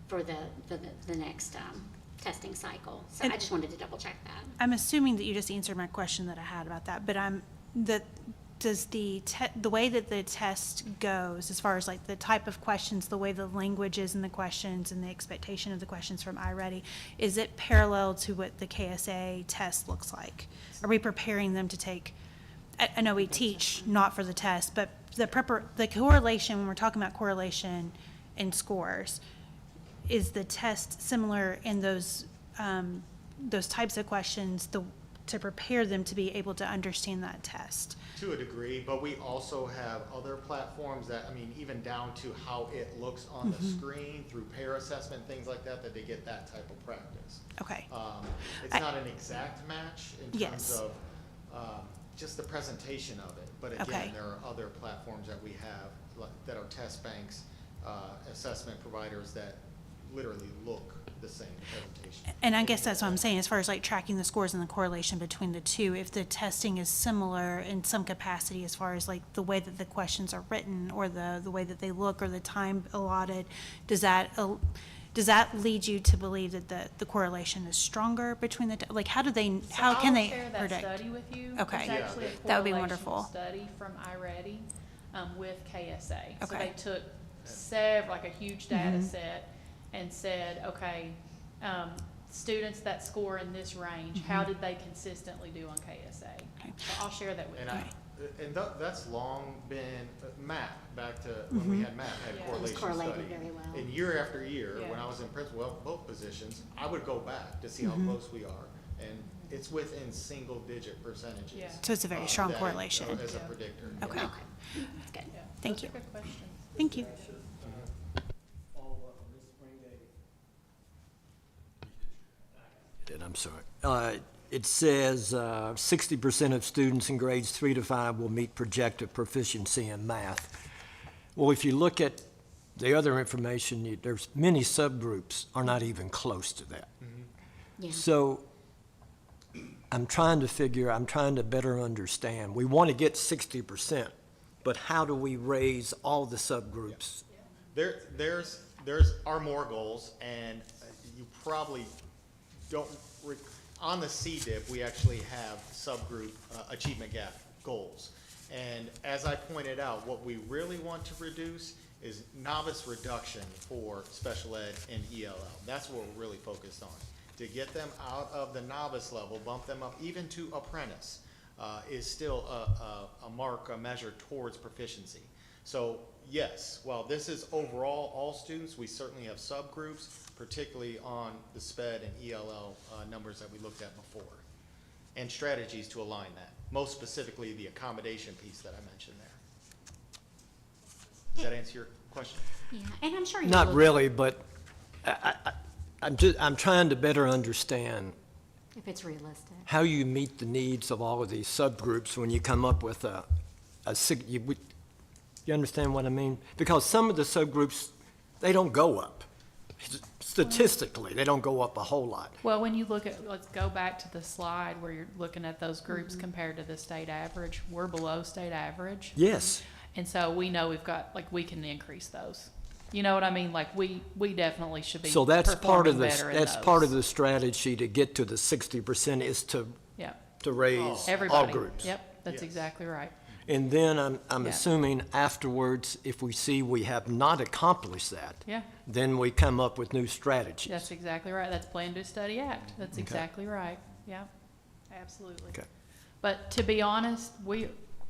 for the next testing cycle. So And- I just wanted to double check that. I'm assuming that you just answered my question that I had about that, but does the way that the test goes, as far as like the type of questions, the way the language is in the questions and the expectation of the questions from iReady, is it parallel to what the KSA test looks like? Are we preparing them to take, I know we teach not for the test, but the correlation, when we're talking about correlation in scores, is the test similar in those types of questions, to prepare them to be able to understand that test. To a degree, but we also have other platforms that, I mean, even down to how it looks on the screen through pair assessment, things like that, that they get that type of practice. Okay. It's I- not an exact match in terms Yes. of just the presentation of it, but Okay. again, there are other platforms that we have that are test banks, assessment providers that literally look the same presentation. And I guess that's what I'm saying, as far as like tracking the scores and the correlation between the two, if the testing is similar in some capacity as far as like the way that the questions are written or the way that they look or the time allotted, does that lead you to believe that the correlation is stronger between the, like, how can they I'll share that predict? study with you. Okay. It's actually a That would be correlational wonderful. study from iReady with KSA. So Okay. they took several, like a huge data Mm-hmm. set and said, okay, students that score in this range, how did they consistently do on KSA? Mm-hmm. Okay. So I'll share that with And you. that's long been, MAP, back to when we had MAP, had Yeah. It was correlation correlated study. very well. And year after year, when Yeah. I was in principal, both positions, I would go back to see how close we are. And it's within single digit percentages. Yeah. So it's a very strong that, correlation. As a Yeah. predictor. Okay, That's good. Yeah. Thank Those are you. good questions. thank you. Follow up on Ms. Springate. I'm sorry. It says 60% of students in grades 3 to 5 will meet projected proficiency in math. Well, if you look at the other information, there's many subgroups are not even close to that. Yeah. So I'm trying to better understand. We want to get 60%, but how do we raise all the subgroups? There's are more goals, and you probably don't, on the CDIP, we actually have subgroup achievement gap goals. And as I pointed out, what we really want to reduce is novice reduction for special ed and ELL. That's what we're really focused on. To get them out of the novice level, bump them up even to apprentice, is still a mark, a measure towards proficiency. So yes, while this is overall all students, we certainly have subgroups, particularly on the SPED and ELL numbers that we looked at before, and strategies to align that, most specifically the accommodation piece that I mentioned there. Does that answer your question? Yeah, and I'm sure you Not will- really, but I'm trying to better understand If it's realistic. how you meet the needs of all of these subgroups when you come up with you understand what I mean? Because some of the subgroups, they don't go up. Statistically, they don't go up a whole lot. Well, when you look at, let's go back to the slide where you're looking at those groups compared to the state average, we're below state average. Yes. And so we know we've got, like, we can increase those. You know what I mean? Like, we definitely should be So that's part of performing better in that's part of those. the strategy to get to the 60% is to Yeah, raise all everybody. groups. Yep, that's Yes. exactly right. And then I'm Yeah. assuming afterwards, if we see we have not accomplished that, Yeah, then we come up with new strategies. that's exactly right. That's Plan, Do, Study, Act. That's exactly right. Yeah, absolutely. Okay. But to be honest,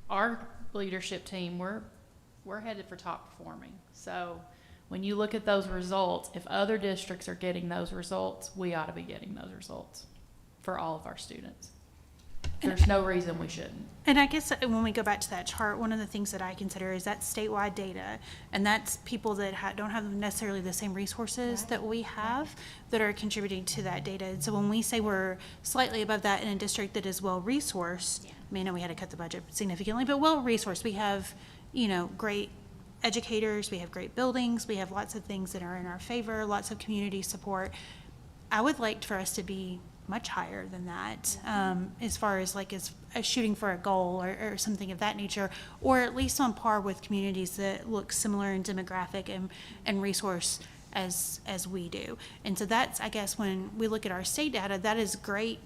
our leadership team, we're headed for top performing. So when you look at those results, if other districts are getting those results, we ought to be getting those results for all of our students. There's no reason we shouldn't. And I guess when we go back to that chart, one of the things that I consider is that statewide data, and that's people that don't have necessarily the same resources that we have that are contributing to that data. And so when we say we're slightly above that in a district that is well-resourced, I mean, we had to cut the budget significantly, but well-resourced, we have, great educators, we have great buildings, we have lots of things that are in our favor, lots of community support. I would like for us to be much higher than that, as far as like as shooting for a goal or something of that nature, or at least on par with communities that look similar in demographic and resource as we do. And so that's, I guess, when we look at our state data, that is great.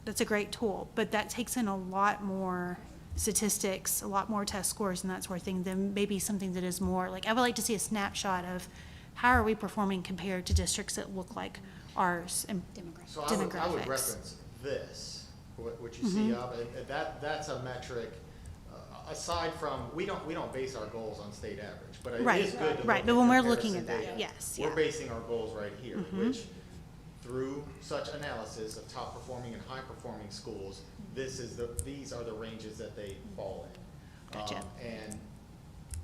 That's a great tool, but that takes in a lot more statistics, a lot more test scores and that sort of thing than maybe something that is more like, I would like to see a snapshot of how are we performing compared to districts that look like ours and So I would demographics. reference this, what you see up, and that's a metric, aside from, we don't base our goals on state average, but it Right, is good to look right, at but when we're comparison looking at that, data. yes, We're yeah. basing our goals right here, which through do such analysis of top performing and high performing schools, these are the ranges that they fall in. Gotcha. And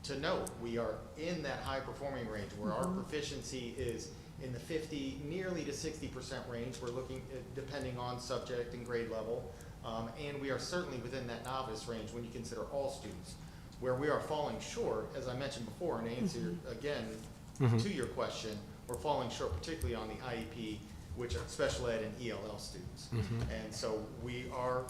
to note, we are in that high performing range where our proficiency is in the 50, nearly to 60% range. We're looking at, depending on subject and grade level. And we are certainly within that novice range when you consider all students. Where we are falling short, as I mentioned before, and to answer again to your question, we're falling short particularly on the IEP, which are special ed and ELL students. And so we are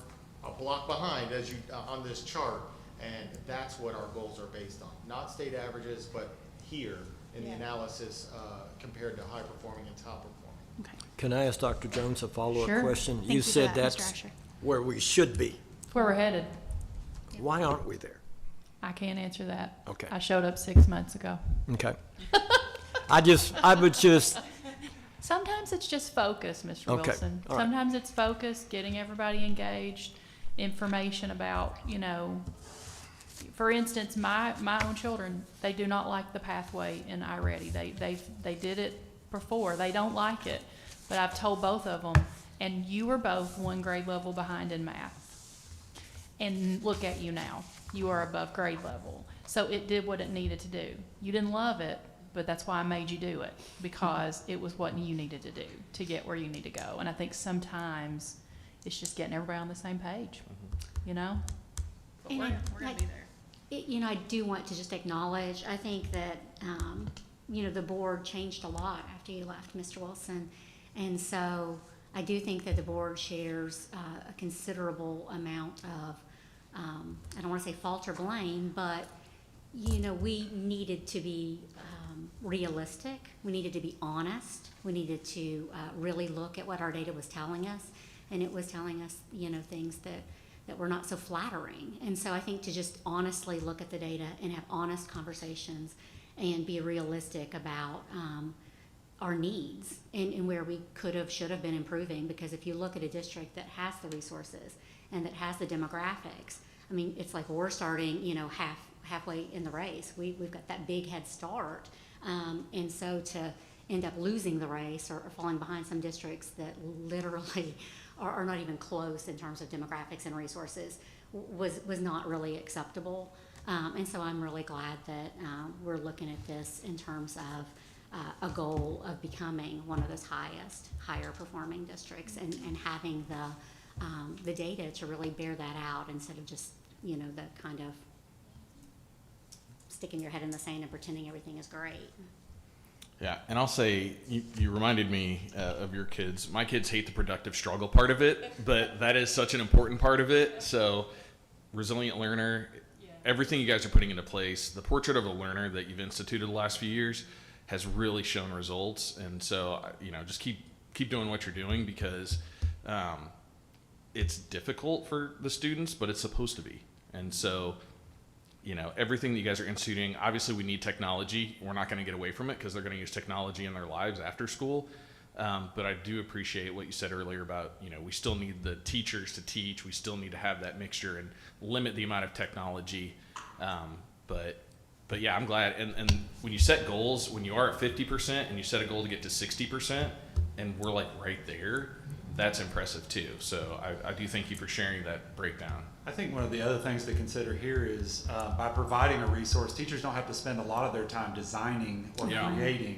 a block behind as you on this chart, and that's what our goals are based on. Not state averages, but here in the analysis compared to high performing and top performing. Okay. Can I ask Dr. Jones a follow-up Sure. question? Thank You you for said that, Mr. that's Asher. where we should be. It's where we're headed. Why aren't we there? I can't answer that. Okay. I showed up 6 months ago. Okay. I would just, Sometimes it's just focus, Mr. Okay, Wilson. all right. Sometimes it's focus, getting everybody engaged, information about, for instance, my own children, they do not like the pathway in iReady. They did it before. They don't like it. But I've told both of them, and you are both one grade level behind in math. And look at you now. You are above grade level. So it did what it needed to do. You didn't love it, but that's why I made you do it, because it was what you needed to do to get where you need to go. And I think sometimes it's just getting everybody on the same page, And I do want to just acknowledge, I think that, the board changed a lot after you left, Mr. Wilson. And so I do think that the board shares a considerable amount of, I don't want to say fault or blame, but, we needed to be realistic. We needed to be honest. We needed to really look at what our data was telling us. And it was telling us, things that were not so flattering. And so I think to just honestly look at the data and have honest conversations and be realistic about our needs and where we could have, should have been improving. Because if you look at a district that has the resources and that has the demographics, I mean, it's like we're starting, halfway in the race. We've got that big head start. And so to end up losing the race or falling behind some districts that literally are not even close in terms of demographics and resources was not really acceptable. And so I'm really glad that we're looking at this in terms of a goal of becoming one of those higher performing districts and having the data to really bear that out instead of just, the kind of sticking your head in the sand and pretending everything is great. Yeah, and I'll say, you reminded me of your kids. My kids hate the productive struggle part of it, but that is such an important part of it. So, resilient learner, everything you guys are putting into place, the portrait of a learner that you've instituted the last few years has really shown results. And so, just keep doing what you're doing, because it's difficult for the students, but it's supposed to be. And so, everything that you guys are instituting, obviously we need technology. We're not going to get away from it because they're going to use technology in their lives after school. But I do appreciate what you said earlier about, we still need the teachers to teach. We still need to have that mixture and limit the amount of technology. But yeah, I'm glad. And when you set goals, when you are at 50% and you set a goal to get to 60% and we're like right there, that's impressive too. So I do thank you for sharing that breakdown. I think one of the other things to consider here is by providing a resource, teachers don't have to spend a lot of their time designing or creating.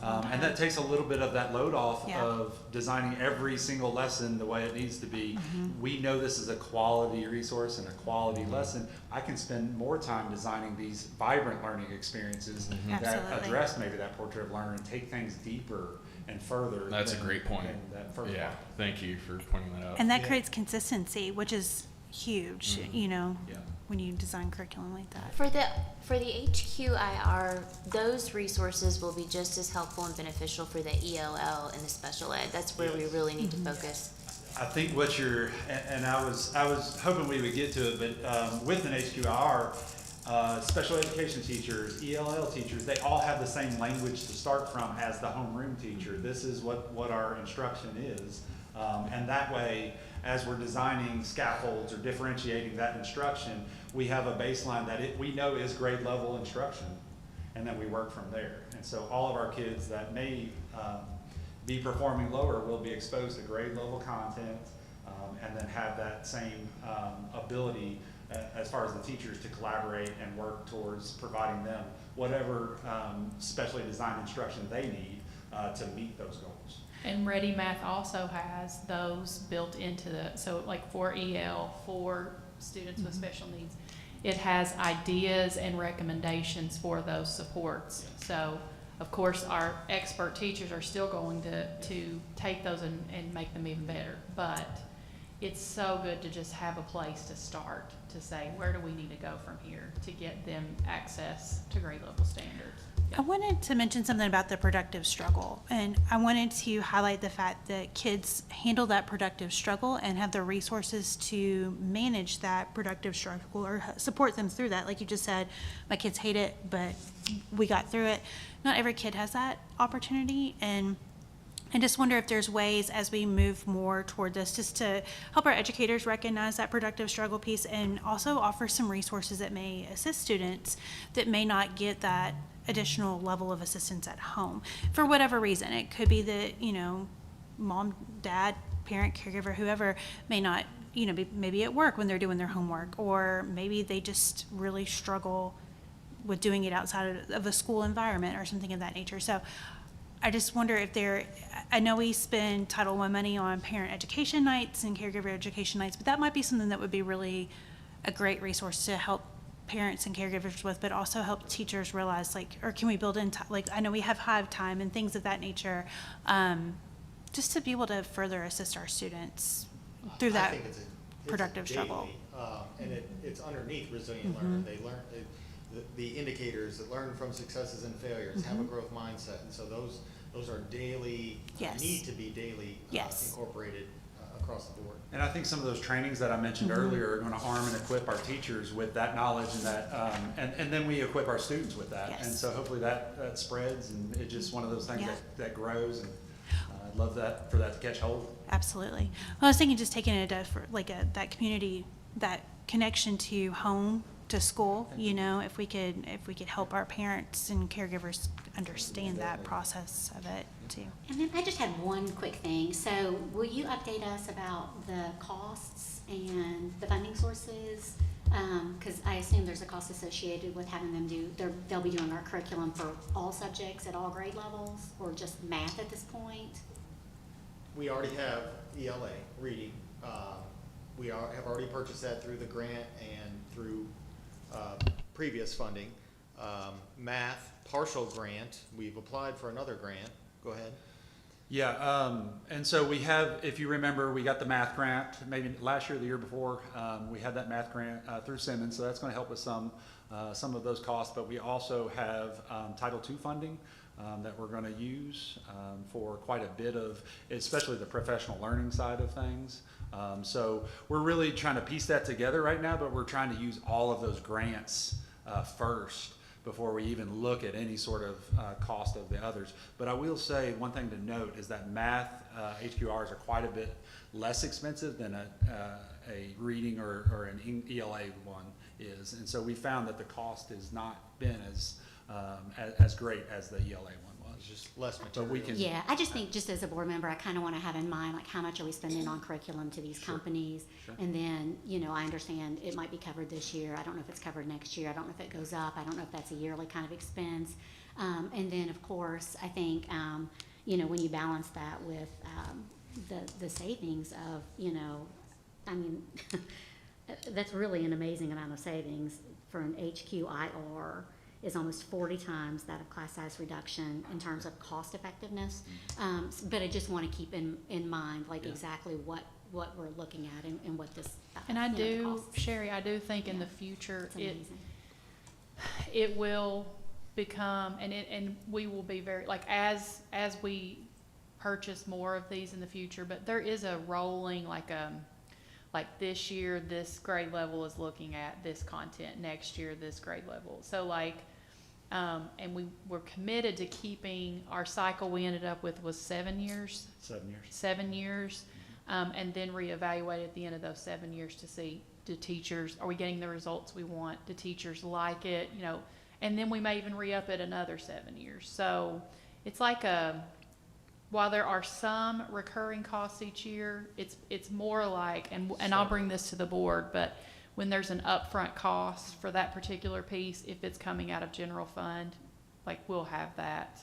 And that takes a little bit of that load off of designing every single lesson the way it needs to be. We know this is a quality resource and a quality lesson. I can spend more time designing these vibrant learning experiences that Absolutely. address maybe that portrait of learner and take things deeper and further. That's a than- great point. than that further Yeah, one. thank you for pointing that out. And that creates consistency, which is huge, Yeah. when you design curriculum like that. For the HQIR, those resources will be just as helpful and beneficial for the ELL and the special ed. That's where we really need to focus. I think what you're, and I was hoping we would get to it, but with an HQR, special education teachers, ELL teachers, they all have the same language to start from as the homeroom teacher. This is what our instruction is. And that way, as we're designing scaffolds or differentiating that instruction, we have a baseline that we know is grade level instruction, and then we work from there. And so all of our kids that may be performing lower will be exposed to grade level content, and then have that same ability as far as the teachers to collaborate and work towards providing them whatever specially designed instruction they need to meet those goals. And Ready Math also has those built into so like for EL, for students with special needs, it has ideas and recommendations for those supports. So, of course, our expert teachers are still going to take those and make them even better. But it's so good to just have a place to start, to say, where do we need to go from here to get them access to grade level standards? I wanted to mention something about the productive struggle, and I wanted to highlight the fact that kids handle that productive struggle and have the resources to manage that productive struggle or support them through that. Like you just said, my kids hate it, but we got through it. Not every kid has that opportunity, and I just wonder if there's ways as we move more toward this just to help our educators recognize that productive struggle piece and also offer some resources that may assist students that may not get that additional level of assistance at home for whatever reason. It could be that, you know, mom, dad, parent, caregiver, whoever may not, you know, maybe at work when they're doing their homework, or maybe they just really struggle with doing it outside of a school environment or something of that nature. So I just wonder if I know we spend Title I money on parent education nights and caregiver education nights, but that might be something that would be really a great resource to help parents and caregivers with, but also help teachers realize, like, or can we build in, like, I know we have hive time and things of that nature, just to be able to further assist our students through I that think it's productive struggle. And it's underneath resilient learning. They learn, the indicators that learn from successes and failures, have a growth mindset. And so those are daily, Yes. need to be daily Yes. incorporated across the board. And I think some of those trainings that I mentioned earlier are going to arm and equip our teachers with that knowledge, and that, and then we equip our students with that. Yes. And so hopefully that spreads, and it's just one of those things Yeah. that grows, and I'd love for that to catch hold. Absolutely. Well, I was thinking just taking it for like that community, that connection to home, to school, you know, if we could help our parents and caregivers understand that process of it too. And then I just had one quick thing. So will you update us about the costs and the funding sources? Because I assume there's a cost associated with having them they'll be doing our curriculum for all subjects at all grade levels, or just math at this point? We already have ELA, reading. We have already purchased that through the grant and through previous funding. Math, partial grant, we've applied for another grant. Go ahead. Yeah, and so we have, if you remember, we got the math grant maybe last year or the year before. We had that math grant through Simmons, so that's going to help with some of those costs. But we also have Title II funding that we're going to use for quite a bit of, especially the professional learning side of things. So we're really trying to piece that together right now, but we're trying to use all of those grants first before we even look at any sort of cost of the others. But I will say one thing to note is that math HQRs are quite a bit less expensive than a reading or an ELA one is. And so we found that the cost has not been as great as the ELA one was. It's just less But material. we can. Yeah, I just think, just as a board member, I kind of want to have in mind, like, how much are we spending on curriculum to these companies? Sure. And then, you know, I understand it might be covered this year. I don't know if it's covered next year. I don't know if it goes up. I don't know if that's a yearly kind of expense. And then, of course, I think, you know, when you balance that with the savings of, you know, I mean, that's really an amazing amount of savings for an HQIR. Is almost 40 times that of class size reduction in terms of cost effectiveness. But I just want to keep in mind, like, exactly what we're looking at and what this, And I you know, the do, costs. Sherry, I do think in the future, It's amazing. it will become, and we will be very, like, as we purchase more of these in the future, but there is a rolling, like this year, this grade level is looking at this content, next year, this grade level. So, like, and we're committed to keeping our cycle we ended up with was 7 years. 7 years. 7 years, and then reevaluate at the end of those 7 years to see, do teachers, are we getting the results we want? Do teachers like it? You know, and then we may even re-up it another 7 years. So it's like while there are some recurring costs each year, it's more like, and I'll bring this to the board, but when there's an upfront cost for that particular piece, if it's coming out of general fund, like we'll have that.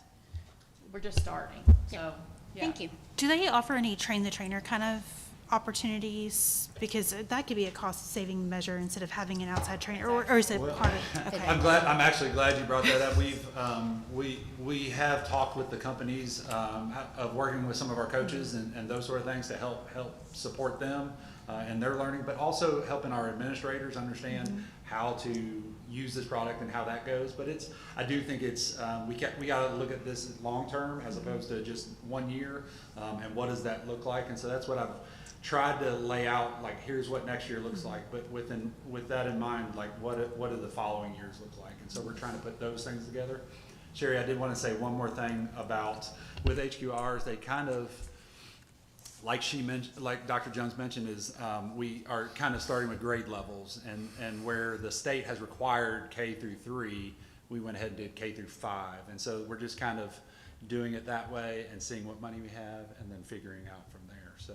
We're just starting, so, yeah. Thank you. Do they offer any train the trainer kind of opportunities? Because that could be a cost saving measure instead of having an outside trainer, or is it part of, okay. I'm actually glad you brought that up. We have talked with the companies, of working with some of our coaches and those sort of things to help support them, in their learning, but also helping our administrators understand how to use this product and how that goes. But I do think we gotta look at this long term as opposed to just 1 year, and what does that look like? And so that's what I've tried to lay out, like, here's what next year looks like, but with that in mind, like, what do the following years look like? And so we're trying to put those things together. Sherry, I did want to say one more thing about, with HQRs, they kind of, like she mentioned, like Dr. Jones mentioned, is we are kind of starting with grade levels, and where the state has required K through 3, we went ahead and did K through 5. And so we're just kind of doing it that way and seeing what money we have and then figuring out from there. So,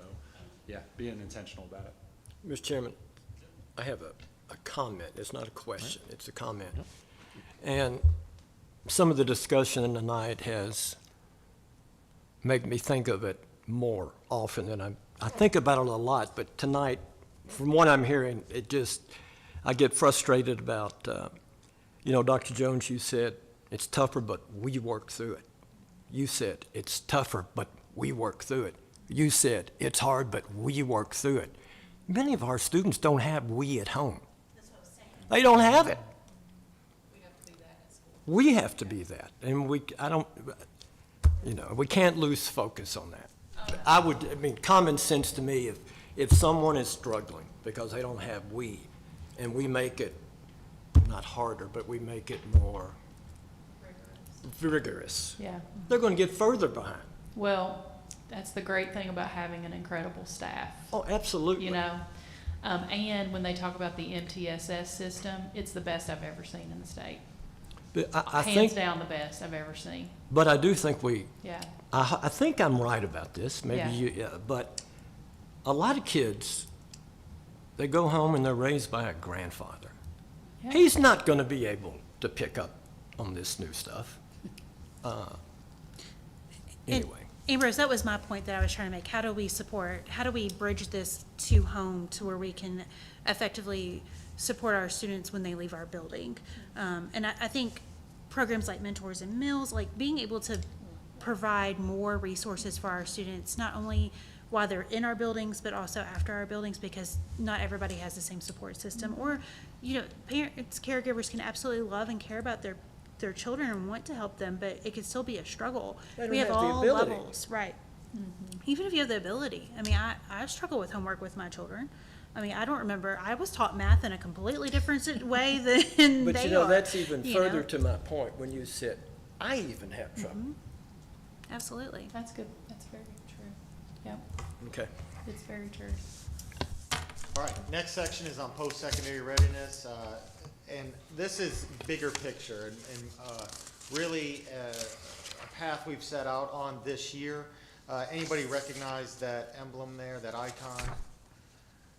yeah, being intentional about it. Mr. Chairman, I have a comment. It's not a question, it's a comment. And some of the discussion tonight has made me think of it more often than I think about it a lot, but tonight, from what I'm hearing, I get frustrated about, Dr. Jones, you said it's tougher, but we work through it. You said it's tougher, but we work through it. You said it's hard, but we work through it. Many of our students don't have we at home. That's what I was saying. They don't have it. We have to be that at school. We have to be that, and we can't lose focus on that. Common sense to me, if someone is struggling because they don't have we, and we make it not harder, but we make it more rigorous, Yeah. they're going to get further behind. Well, that's the great thing about having an incredible staff. Oh, absolutely. And when they talk about the MTSS system, it's the best I've ever seen in the state. But I Hands think, down the best I've ever seen. but I do think Yeah. I think I'm right about this, maybe Yeah. but a lot of kids, they go home and they're raised by a grandfather. Yeah. He's not going to be able to pick up on this new stuff. Anyway. Ambrose, that was my point that I was trying to make. How do we bridge this to home to where we can effectively support our students when they leave our building? And I think programs like Mentors and Meals, like being able to provide more resources for our students, not only while they're in our buildings, but also after our buildings, because not everybody has the same support system. Or, parents, caregivers can absolutely love and care about their children and want to help them, but it could still be a struggle. They don't We have have the all ability. levels, right? Even if you have the ability. I struggle with homework with my children. I don't remember. I was taught math in a completely different way than But they are. that's even you further know? to my point when you said, I even have trouble. Absolutely. That's good. That's very true. Yep. Okay. It's very true. All right, next section is on post-secondary readiness, and this is bigger picture and really a path we've set out on this year. Anybody recognize that emblem there, that icon?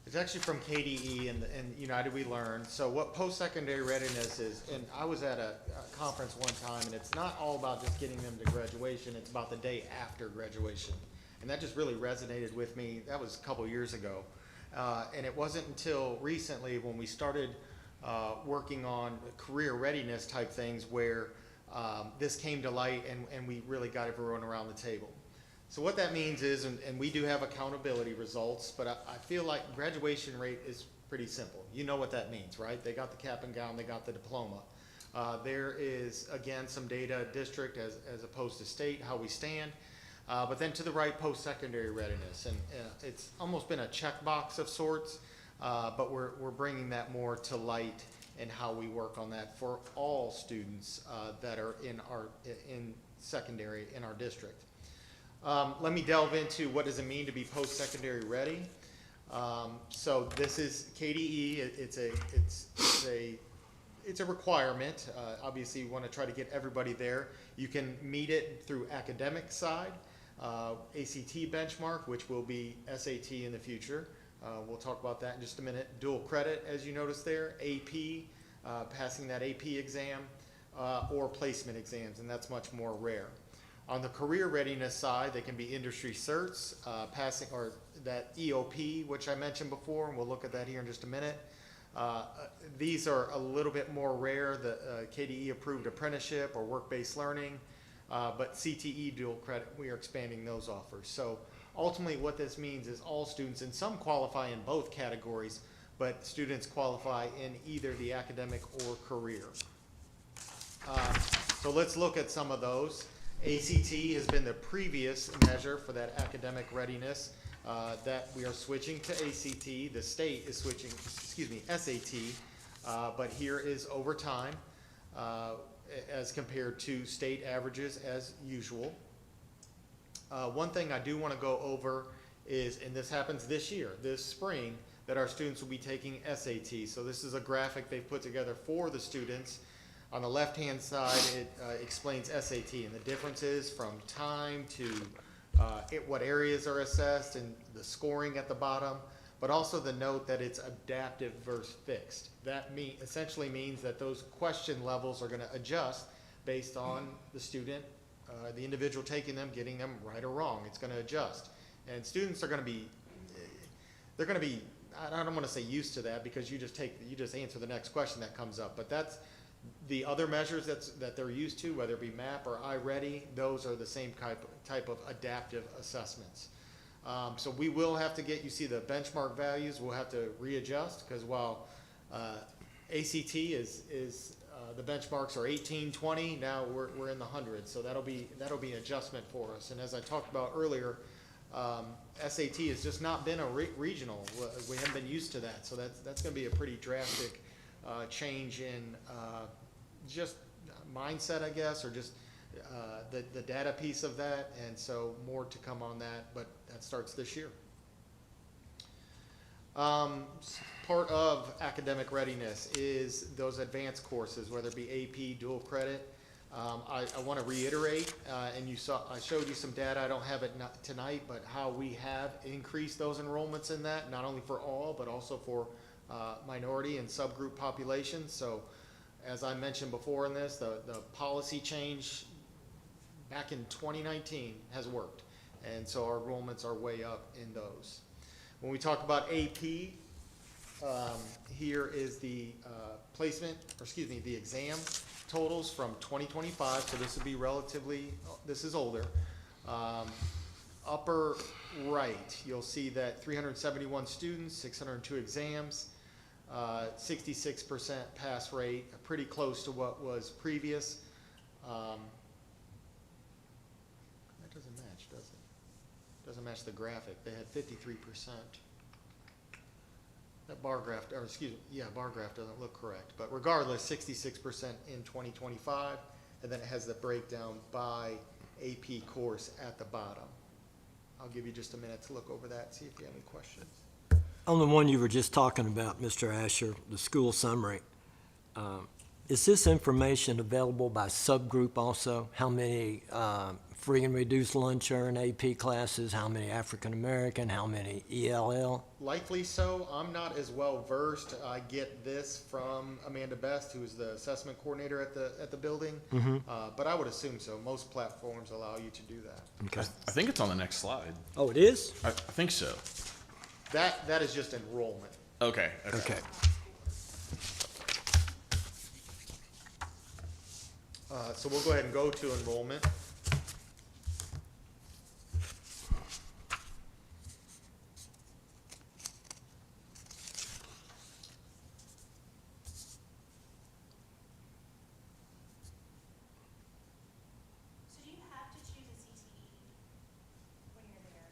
It's actually from KDE and United We Learn. So what post-secondary readiness is, and I was at a conference one time, and it's not all about just getting them to graduation, it's about the day after graduation. And that just really resonated with me. That was a couple years ago. And it wasn't until recently when we started working on career readiness type things where this came to light and we really got everyone around the table. So what that means is, and we do have accountability results, but I feel like graduation rate is pretty simple. You know what that means, right? They got the cap and gown, they got the diploma. There is, again, some data district as opposed to state, how we stand. But then to the right, post-secondary readiness. And it's almost been a checkbox of sorts, but we're bringing that more to light in how we work on that for all students that are in secondary in our district. Let me delve into what does it mean to be post-secondary ready. So this is KDE. It's a requirement. Obviously, you want to try to get everybody there. You can meet it through academic side. ACT benchmark, which will be SAT in the future. We'll talk about that in just a minute. Dual credit, as you notice there, AP, passing that AP exam, or placement exams, and that's much more rare. On the career readiness side, they can be industry certs, passing, or that EOP, which I mentioned before, and we'll look at that here in just a minute. These are a little bit more rare, the KDE approved apprenticeship or work-based learning, but CTE dual credit, we are expanding those offers. So ultimately what this means is all students, and some qualify in both categories, but students qualify in either the academic or career. So let's look at some of those. ACT has been the previous measure for that academic readiness, that we are switching to ACT. The state is switching, SAT, but here is over time, as compared to state averages as usual. One thing I do want to go over is, and this happens this year, this spring, that our students will be taking SAT. So this is a graphic they've put together for the students. On the left-hand side, it explains SAT and the differences from time to what areas are assessed and the scoring at the bottom, but also the note that it's adaptive versus fixed. That essentially means that those question levels are going to adjust based on the student, the individual taking them, getting them right or wrong. It's going to adjust. And students are going to be, they're going to be, I don't want to say used to that, because you just answer the next question that comes up, but that's the other measures that they're used to, whether it be MAP or iReady. Those are the same type of adaptive assessments. So we will have to get, you see the benchmark values, we'll have to readjust, because while ACT is the benchmarks are 18, 20, now we're in the hundreds, so that'll be an adjustment for us. And as I talked about earlier, SAT has just not been a regional. We haven't been used to that, so that's going to be a pretty drastic change in just mindset, I guess, or just the data piece of that, and so more to come on that, but that starts this year. Part of academic readiness is those advanced courses, whether it be AP, dual credit. I want to reiterate, and I showed you some data, I don't have it tonight, but how we have increased those enrollments in that, not only for all, but also for minority and subgroup populations. So as I mentioned before in this, the policy change back in 2019 has worked. And so our enrollments are way up in those. When we talk about AP, here is the the exam totals from 2025. So this would be this is older. Upper right, you'll see that 371 students, 602 exams, 66% pass rate, pretty close to what was previous. That doesn't match, does it? Doesn't match the graphic. They had 53%. That bar graph, bar graph doesn't look correct. But regardless, 66% in 2025, and then it has the breakdown by AP course at the bottom. I'll give you just a minute to look over that, see if you have any questions. On the one you were just talking about, Mr. Asher, the school summary, is this information available by subgroup also? How many free and reduced lunch earn AP classes? How many African American? How many ELL? Likely so. I'm not as well versed. I get this from Amanda Best, who is the assessment coordinator at the building. But I would assume so. Most platforms allow you to do that. Okay. I think it's on the next slide. Oh, it is? I think so. That is just enrollment. Okay. Okay. So we'll go ahead and go to enrollment. So do you have to choose a CTE when you're there?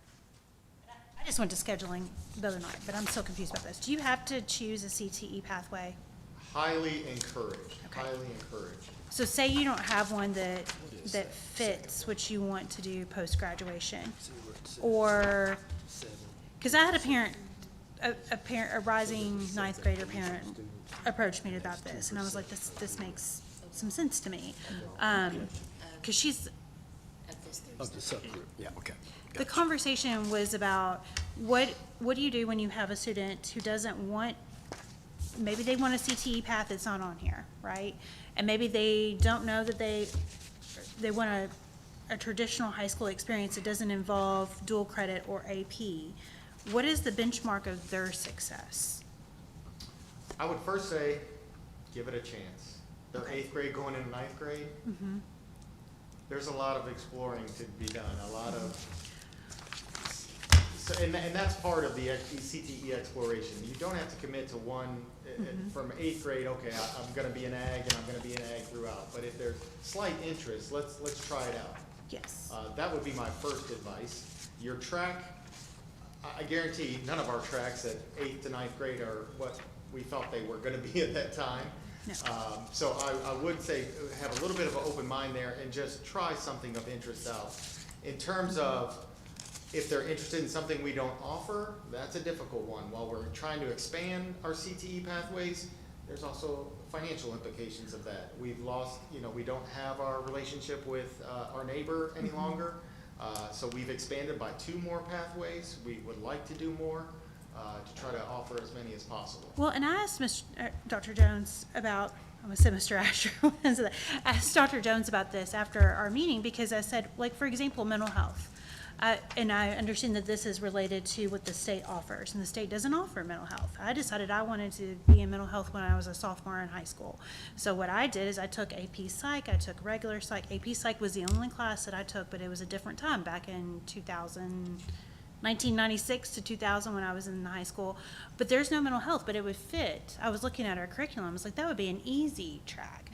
I just went to scheduling the other night, but I'm still confused about this. Do you have to choose a CTE pathway? Highly encouraged, Okay. highly encouraged. So say you don't have one that fits what you want to do post-graduation, or, because I had a rising ninth grader parent approached me about this, and I was like, this makes some sense to me. Because she's Of the subgroup, yeah, okay. The conversation was about what do you do when you have a student who doesn't want, maybe they want a CTE path that's not on here, right? And maybe they don't know that they want a traditional high school experience that doesn't involve dual credit or AP. What is the benchmark of their success? I would first say, give it a chance. They're eighth grade going into ninth grade. There's a lot of exploring to be done, a lot of, so, and that's part of the CTE exploration. You don't have to commit to one, from eighth grade, okay, I'm gonna be an ag and I'm gonna be an ag throughout. But if there's slight interest, let's try it out. Yes. That would be my first advice. Your track, I guarantee none of our tracks at eighth to ninth grade are what we thought they were gonna be at that time. No. So I would say have a little bit of an open mind there and just try something of interest out. In terms of if they're interested in something we don't offer, that's a difficult one. While we're trying to expand our CTE pathways, there's also financial implications of that. We've lost, we don't have our relationship with our neighbor any longer. So we've expanded by 2 more pathways. We would like to do more to try to offer as many as possible. Well, and I asked Dr. Jones about, I'm gonna say Mr. Asher, I asked Dr. Jones about this after our meeting because I said, like, for example, mental health. And I understand that this is related to what the state offers, and the state doesn't offer mental health. I decided I wanted to be in mental health when I was a sophomore in high school. So what I did is I took AP Psych, I took regular Psych. AP Psych was the only class that I took, but it was a different time, back in 1996 to 2000 when I was in high school. But there's no mental health, but it would fit. I was looking at our curriculum, I was like, that would be an easy track.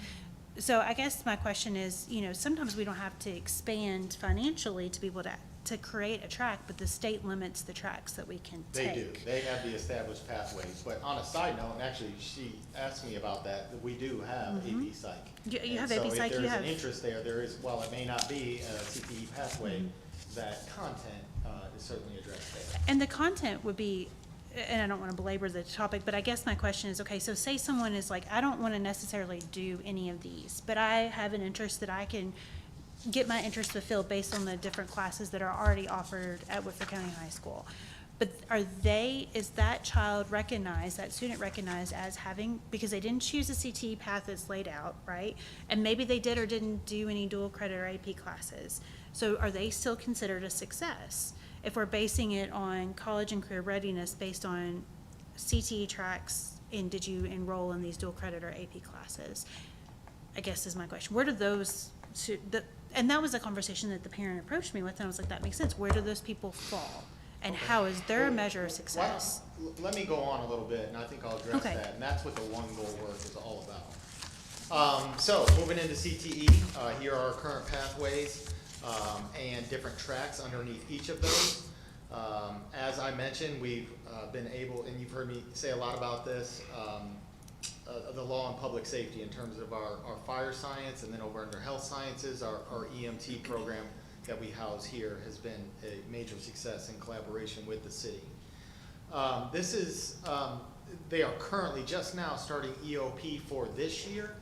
So I guess my question is, sometimes we don't have to expand financially to be able to create a track, but the state limits the tracks that we can take. They do. They have the established pathways. But on a side note, and actually she asked me about that you have AP Psych. You have And AP Psych, So if you there's have. an interest there is, while it may not be a CTE pathway, that content is certainly addressed there. And the content would be, and I don't want to belabor the topic, but I guess my question is, okay, so say someone is like, I don't want to necessarily do any of these, but I have an interest that I can get my interest fulfilled based on the different classes that are already offered at Woodford County High School. But is that child recognized, that student recognized as having, because they didn't choose a CTE path that's laid out, right? And maybe they did or didn't do any dual credit or AP classes. So are they still considered a success? If we're basing it on college and career readiness based on CTE tracks, and did you enroll in these dual credit or AP classes? I guess is my question. Where do those, and that was a conversation that the parent approached me with, and I was like, that makes sense. Where do those people fall? And how is their measure of success? Let me go on a little bit, and I think I'll address Okay. that. And that's what the One Goal work is all about. So moving into CTE, here are our current pathways and different tracks underneath each of those. As I mentioned, we've been able, and you've heard me say a lot about this, the law and public safety in terms of our fire science, and then over under health sciences, our EMT program that we house here has been a major success in collaboration with the city. They are currently just now starting EOP for this year.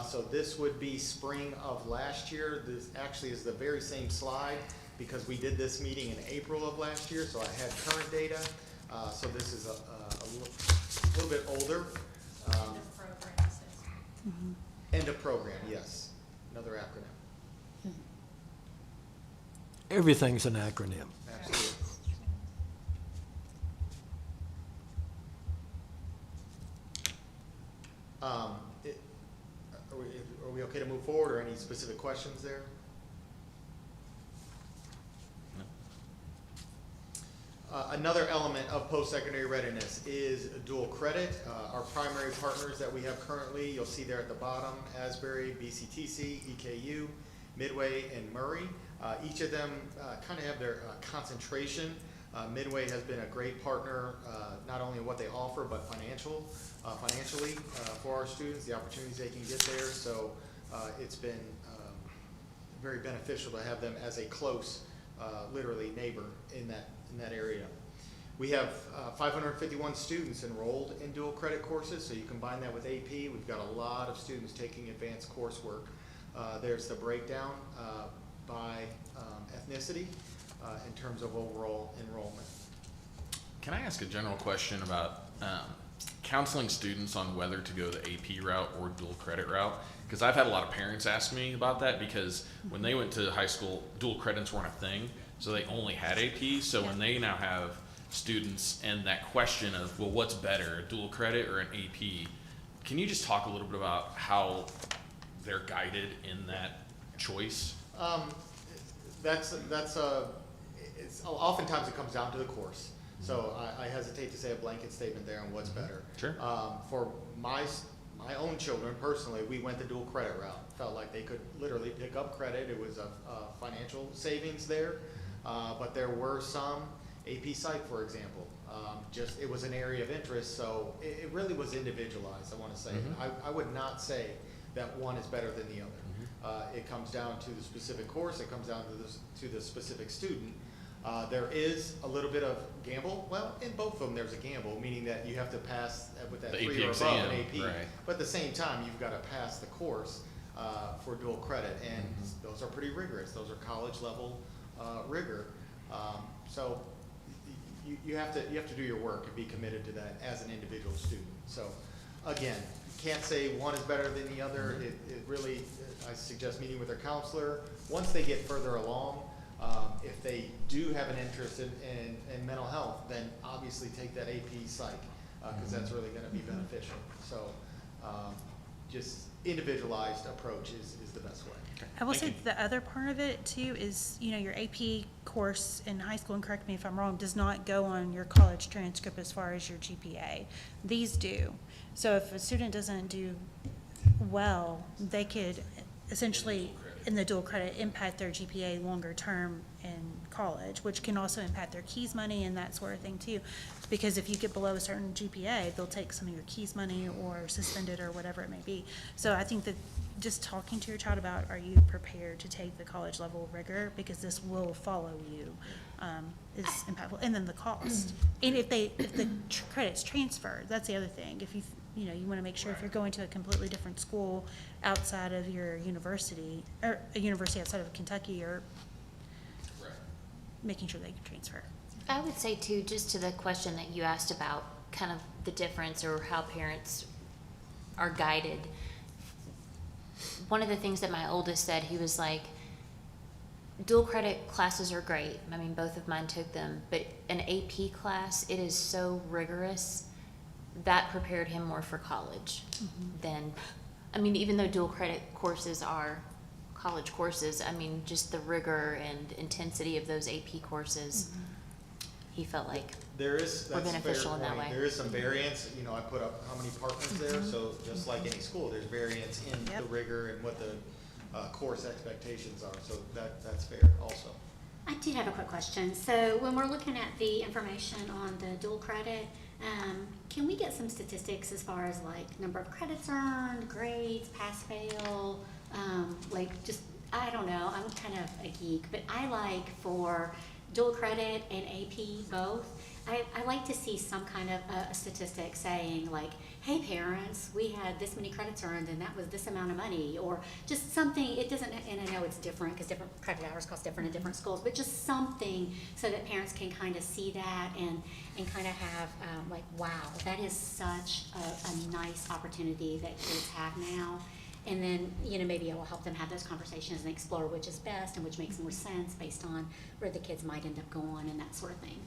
So this would be spring of last year. This actually is the very same slide because we did this meeting in April of last year, so I had current data. So this is a little bit older. End of program, yes. Another acronym. Everything's an acronym. Absolutely. Are we okay to move forward, or any specific questions there? Another element of post-secondary readiness is dual credit. Our primary partners that we have currently, you'll see there at the bottom, Asbury, BCTC, EKU, Midway, and Murray. Each of them kind of have their concentration. Midway has been a great partner, not only in what they offer, but financially for our students, the opportunities they can get there. So it's been very beneficial to have them as a close, literally neighbor in that area. We have 551 students enrolled in dual credit courses, so you combine that with AP, we've got a lot of students taking advanced coursework. There's the breakdown. by ethnicity in terms of overall enrollment. Can I ask a general question about counseling students on whether to go the AP route or dual credit route? Because I've had a lot of parents ask me about that, because when they went to high school, dual credits weren't a thing, so they only had AP. So when they now have students and that question of, well, what's better, a dual credit or an AP? Can you just talk a little bit about how they're guided in that choice? It's oftentimes it comes down to the course. So I hesitate to say a blanket statement there on what's better. Sure. For my own children personally, we went the dual credit route. Felt like they could literally pick up credit. It was a financial savings there, but there were some AP Psych, for example. It was an area of interest, so it really was individualized. I want to say I would not say that one is better than the other. It comes down to the specific course. It comes down to the specific student. There is a little bit of gamble. Well, in both of them, there's a gamble, meaning that you have to pass with that The 3 AP or above exam, an AP. right. But at the same time, you've got to pass the course for dual credit, and those are pretty rigorous. Those are college level rigor. So you have to do your work and be committed to that as an individual student. So again, can't say one is better than the other. It really, I suggest meeting with their counselor. Once they get further along, if they do have an interest in mental health, then obviously take that AP Psych, because that's really going to be beneficial. So just individualized approach is the best way. I will Thank say the other part of it too is, your AP course in high school, and correct me if I'm wrong, does not go on your college transcript as far as your GPA. These do. So if a student doesn't do well, they could essentially, in the dual credit, impact their GPA longer term in college, which can also impact their keys money and that sort of thing too. Because if you get below a certain GPA, they'll take some of your keys money or suspend it or whatever it may be. So I think that just talking to your child about, are you prepared to take the college level rigor, because this will follow you, is impactful. And then the cost. And if the credits transfer, that's the other thing. If you want to make sure if you're going to a completely different school outside of your university, or a university outside of Kentucky, or making sure they can transfer. I would say too, just to the question that you asked about kind of the difference or how parents are guided. One of the things that my oldest said, he was like, dual credit classes are great. I mean, both of mine took them, but an AP class, it is so rigorous. That prepared him more for college than, even though dual credit courses are college courses, just the rigor and intensity of those AP courses, he felt like That's a fair beneficial in that point. way. There is some variance. I put up how many partners there, so just like any school, there's variance in the rigor and what the course expectations are. So that's fair also. I do have a quick question. So when we're looking at the information on the dual credit, can we get some statistics as far as like number of credits earned, grades, pass, fail, I don't know, I'm kind of a geek, but I like for dual credit and AP both, I like to see some kind of a statistic saying like, hey parents, we had this many credits earned and that was this amount of money, or just something. It doesn't, and I know it's different because different credit hours cost different in different schools, but just something so that parents can kind of see that and kind of have wow, that is such a nice opportunity that kids have now. And then, maybe it will help them have those conversations and explore which is best and which makes more sense based on where the kids might end up going and that sort of thing.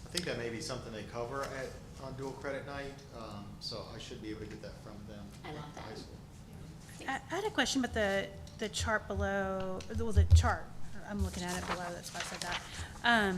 I think that may be something they cover on dual credit night, so I should be able to get that from them. I love at that. high school. I had a question about the chart below, the chart, I'm looking at it below, that's why I said that.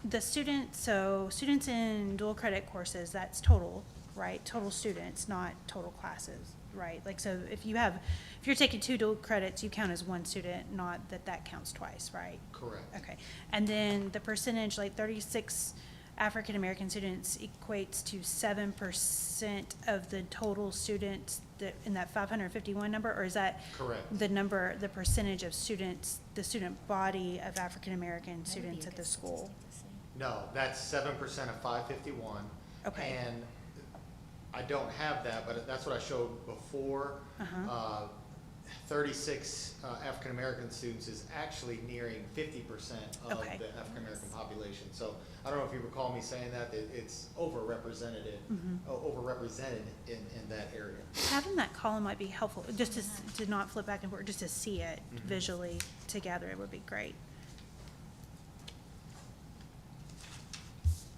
The students in dual credit courses, that's total, right? Total students, not total classes, right? Like, so if you're taking 2 dual credits, you count as 1 student, not that counts twice, right? Correct. Okay. And then the percentage, like 36 African American students equates to 7% of the total students that in that 551 number, or is that Correct. the percentage of students, the student body of African American students at the school? No, that's 7% of 551. Okay. And I don't have that, but that's what I showed before. 36 African-American students is actually nearing 50% of Okay. the African-American population. So I don't know if you recall me saying that, it's overrepresented, overrepresented in that area. Having that column might be helpful, just to not flip back and forth, just to see it visually together, it would be great.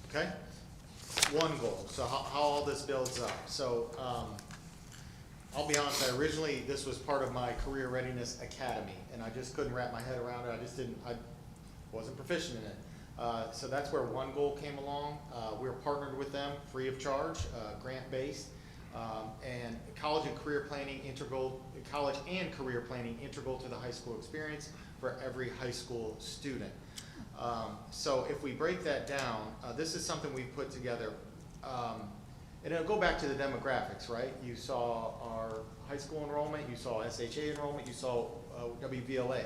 Okay? One goal, so how all this builds up. So, I'll be honest, originally, this was part of my Career Readiness Academy, and I just couldn't wrap my head around it, I wasn't proficient in it. So that's where One Goal came along. We were partnered with them, free of charge, grant-based, and college and career planning integral to the high school experience for every high school student. So if we break that down, this is something we've put together. And it'll go back to the demographics, right? You saw our high school enrollment, you saw SHA enrollment, you saw WVLA.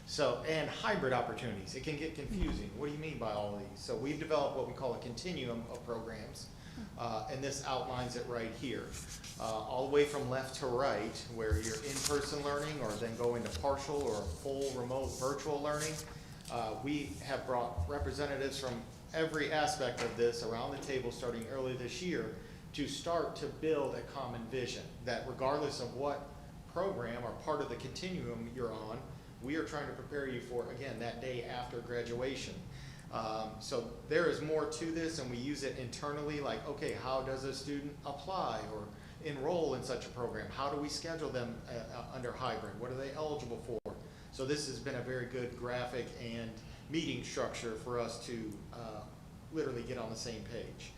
So, and hybrid opportunities. It can get confusing. What do you mean by all of these? So we've developed what we call a continuum of programs, and this outlines it right here. All the way from left to right, where you're in-person learning or then go into partial or full remote virtual learning. We have brought representatives from every aspect of this around the table starting early this year to start to build a common vision that regardless of what program or part of the continuum you're on, we are trying to prepare you for, again, that day after graduation. So there is more to this, and we use it internally, like, okay, how does a student apply or enroll in such a program? How do we schedule them under hybrid? What are they eligible for? So this has been a very good graphic and meeting structure for us to literally get on the same page.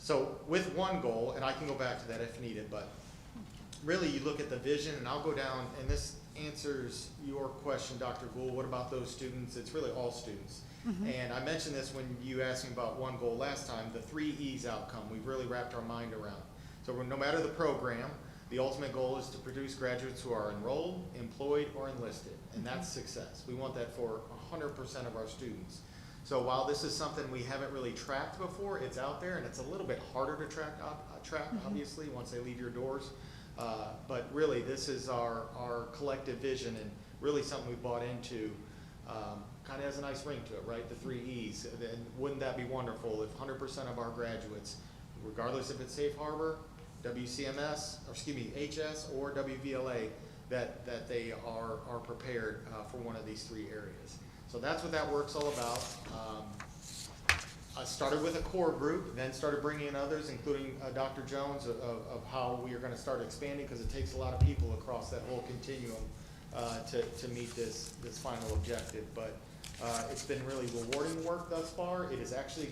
So with One Goal, and I can go back to that if needed, but really you look at the vision, and I'll go down, and this answers your question, Dr. Gould, what about those students? It's really all students. And I mentioned this when you asked me about One Goal last time, the 3 E's outcome, we've really wrapped our mind around. So no matter the program, the ultimate goal is to produce graduates who are enrolled, employed, or enlisted, and that's success. We want that for 100% of our students. So while this is something we haven't really tracked before, it's out there, and it's a little bit harder to track obviously, once they leave your doors. But really, this is our collective vision, and really something we bought into. Kind of has a nice ring to it, right? The 3 E's. And wouldn't that be wonderful if 100% of our graduates, regardless if it's Safe Harbor, WCMS, or excuse me, HS or WVLA, that they are prepared for one of these 3 areas. So that's what that work's all about. I started with a core group, then started bringing in others, including Dr. Jones, of how we are going to start expanding, because it takes a lot of people across that whole continuum to meet this final objective. But it's been really rewarding work thus far. It is actually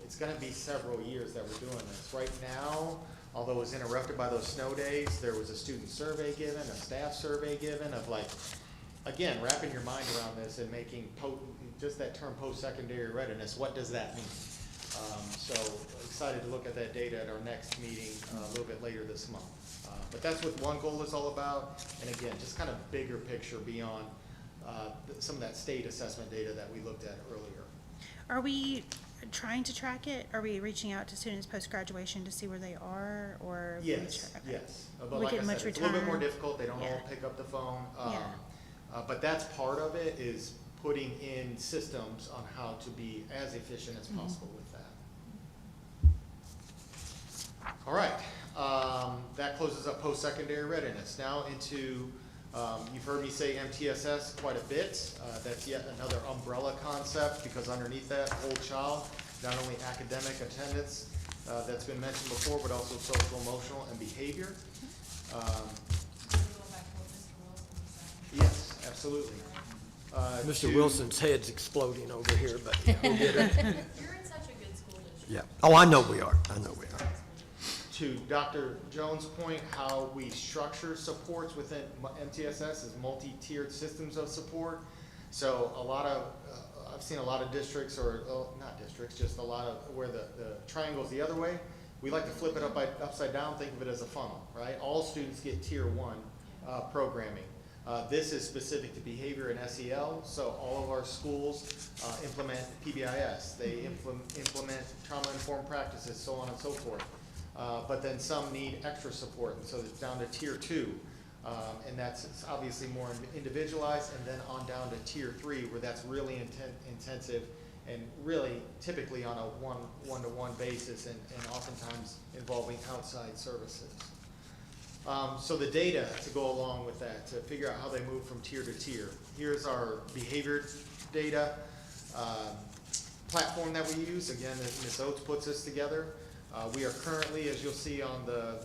it's going to be several years that we're doing this. Right now, although it was interrupted by those snow days, there was a student survey given, a staff survey given of like, again, wrapping your mind around this and making just that term post-secondary readiness, what does that mean? So excited to look at that data at our next meeting a little bit later this month. But that's what One Goal is all about. And again, just kind of bigger picture beyond some of that state assessment data that we looked at earlier. Are we trying to track it? Are we reaching out to students post-graduation to see where they are, or? Yes, Okay. yes. But We like get I much said, it's a little bit more return? difficult. They don't all Yeah. pick up the phone. Yeah. But that's part of it, is putting in systems on how to be as efficient as possible with that. All right, that closes up post-secondary readiness. Now into, you've heard me say MTSS quite a bit. That's yet another umbrella concept, because underneath that whole child, not only academic attendance that's been mentioned before, but also social, emotional, and behavior. Yes, absolutely. Mr. Wilson's head's exploding over here, but we'll get it. You're in such a good school district. Yeah. Oh, I know we are. I know we are. To Dr. Jones' point, how we structure supports within MTSS is multi-tiered systems of support. So a lot of, I've seen a lot of districts, or not districts, just a lot of where the triangle's the other way. We like to flip it upside down, think of it as a funnel, right? All students get tier 1 programming. This is specific to behavior and SEL, so all of our schools implement PBIS. They implement trauma-informed practices, so on and so forth. But then some need extra support, and so it's down to tier 2. And that's it's obviously more individualized, and then on down to tier 3, where that's really intensive and really typically on a one-to-one basis, and oftentimes involving outside services. So the data to go along with that, to figure out how they move from tier to tier. Here's our behavior data platform that we use. Again, Ms. Oates puts this together. We are currently, as you'll see on the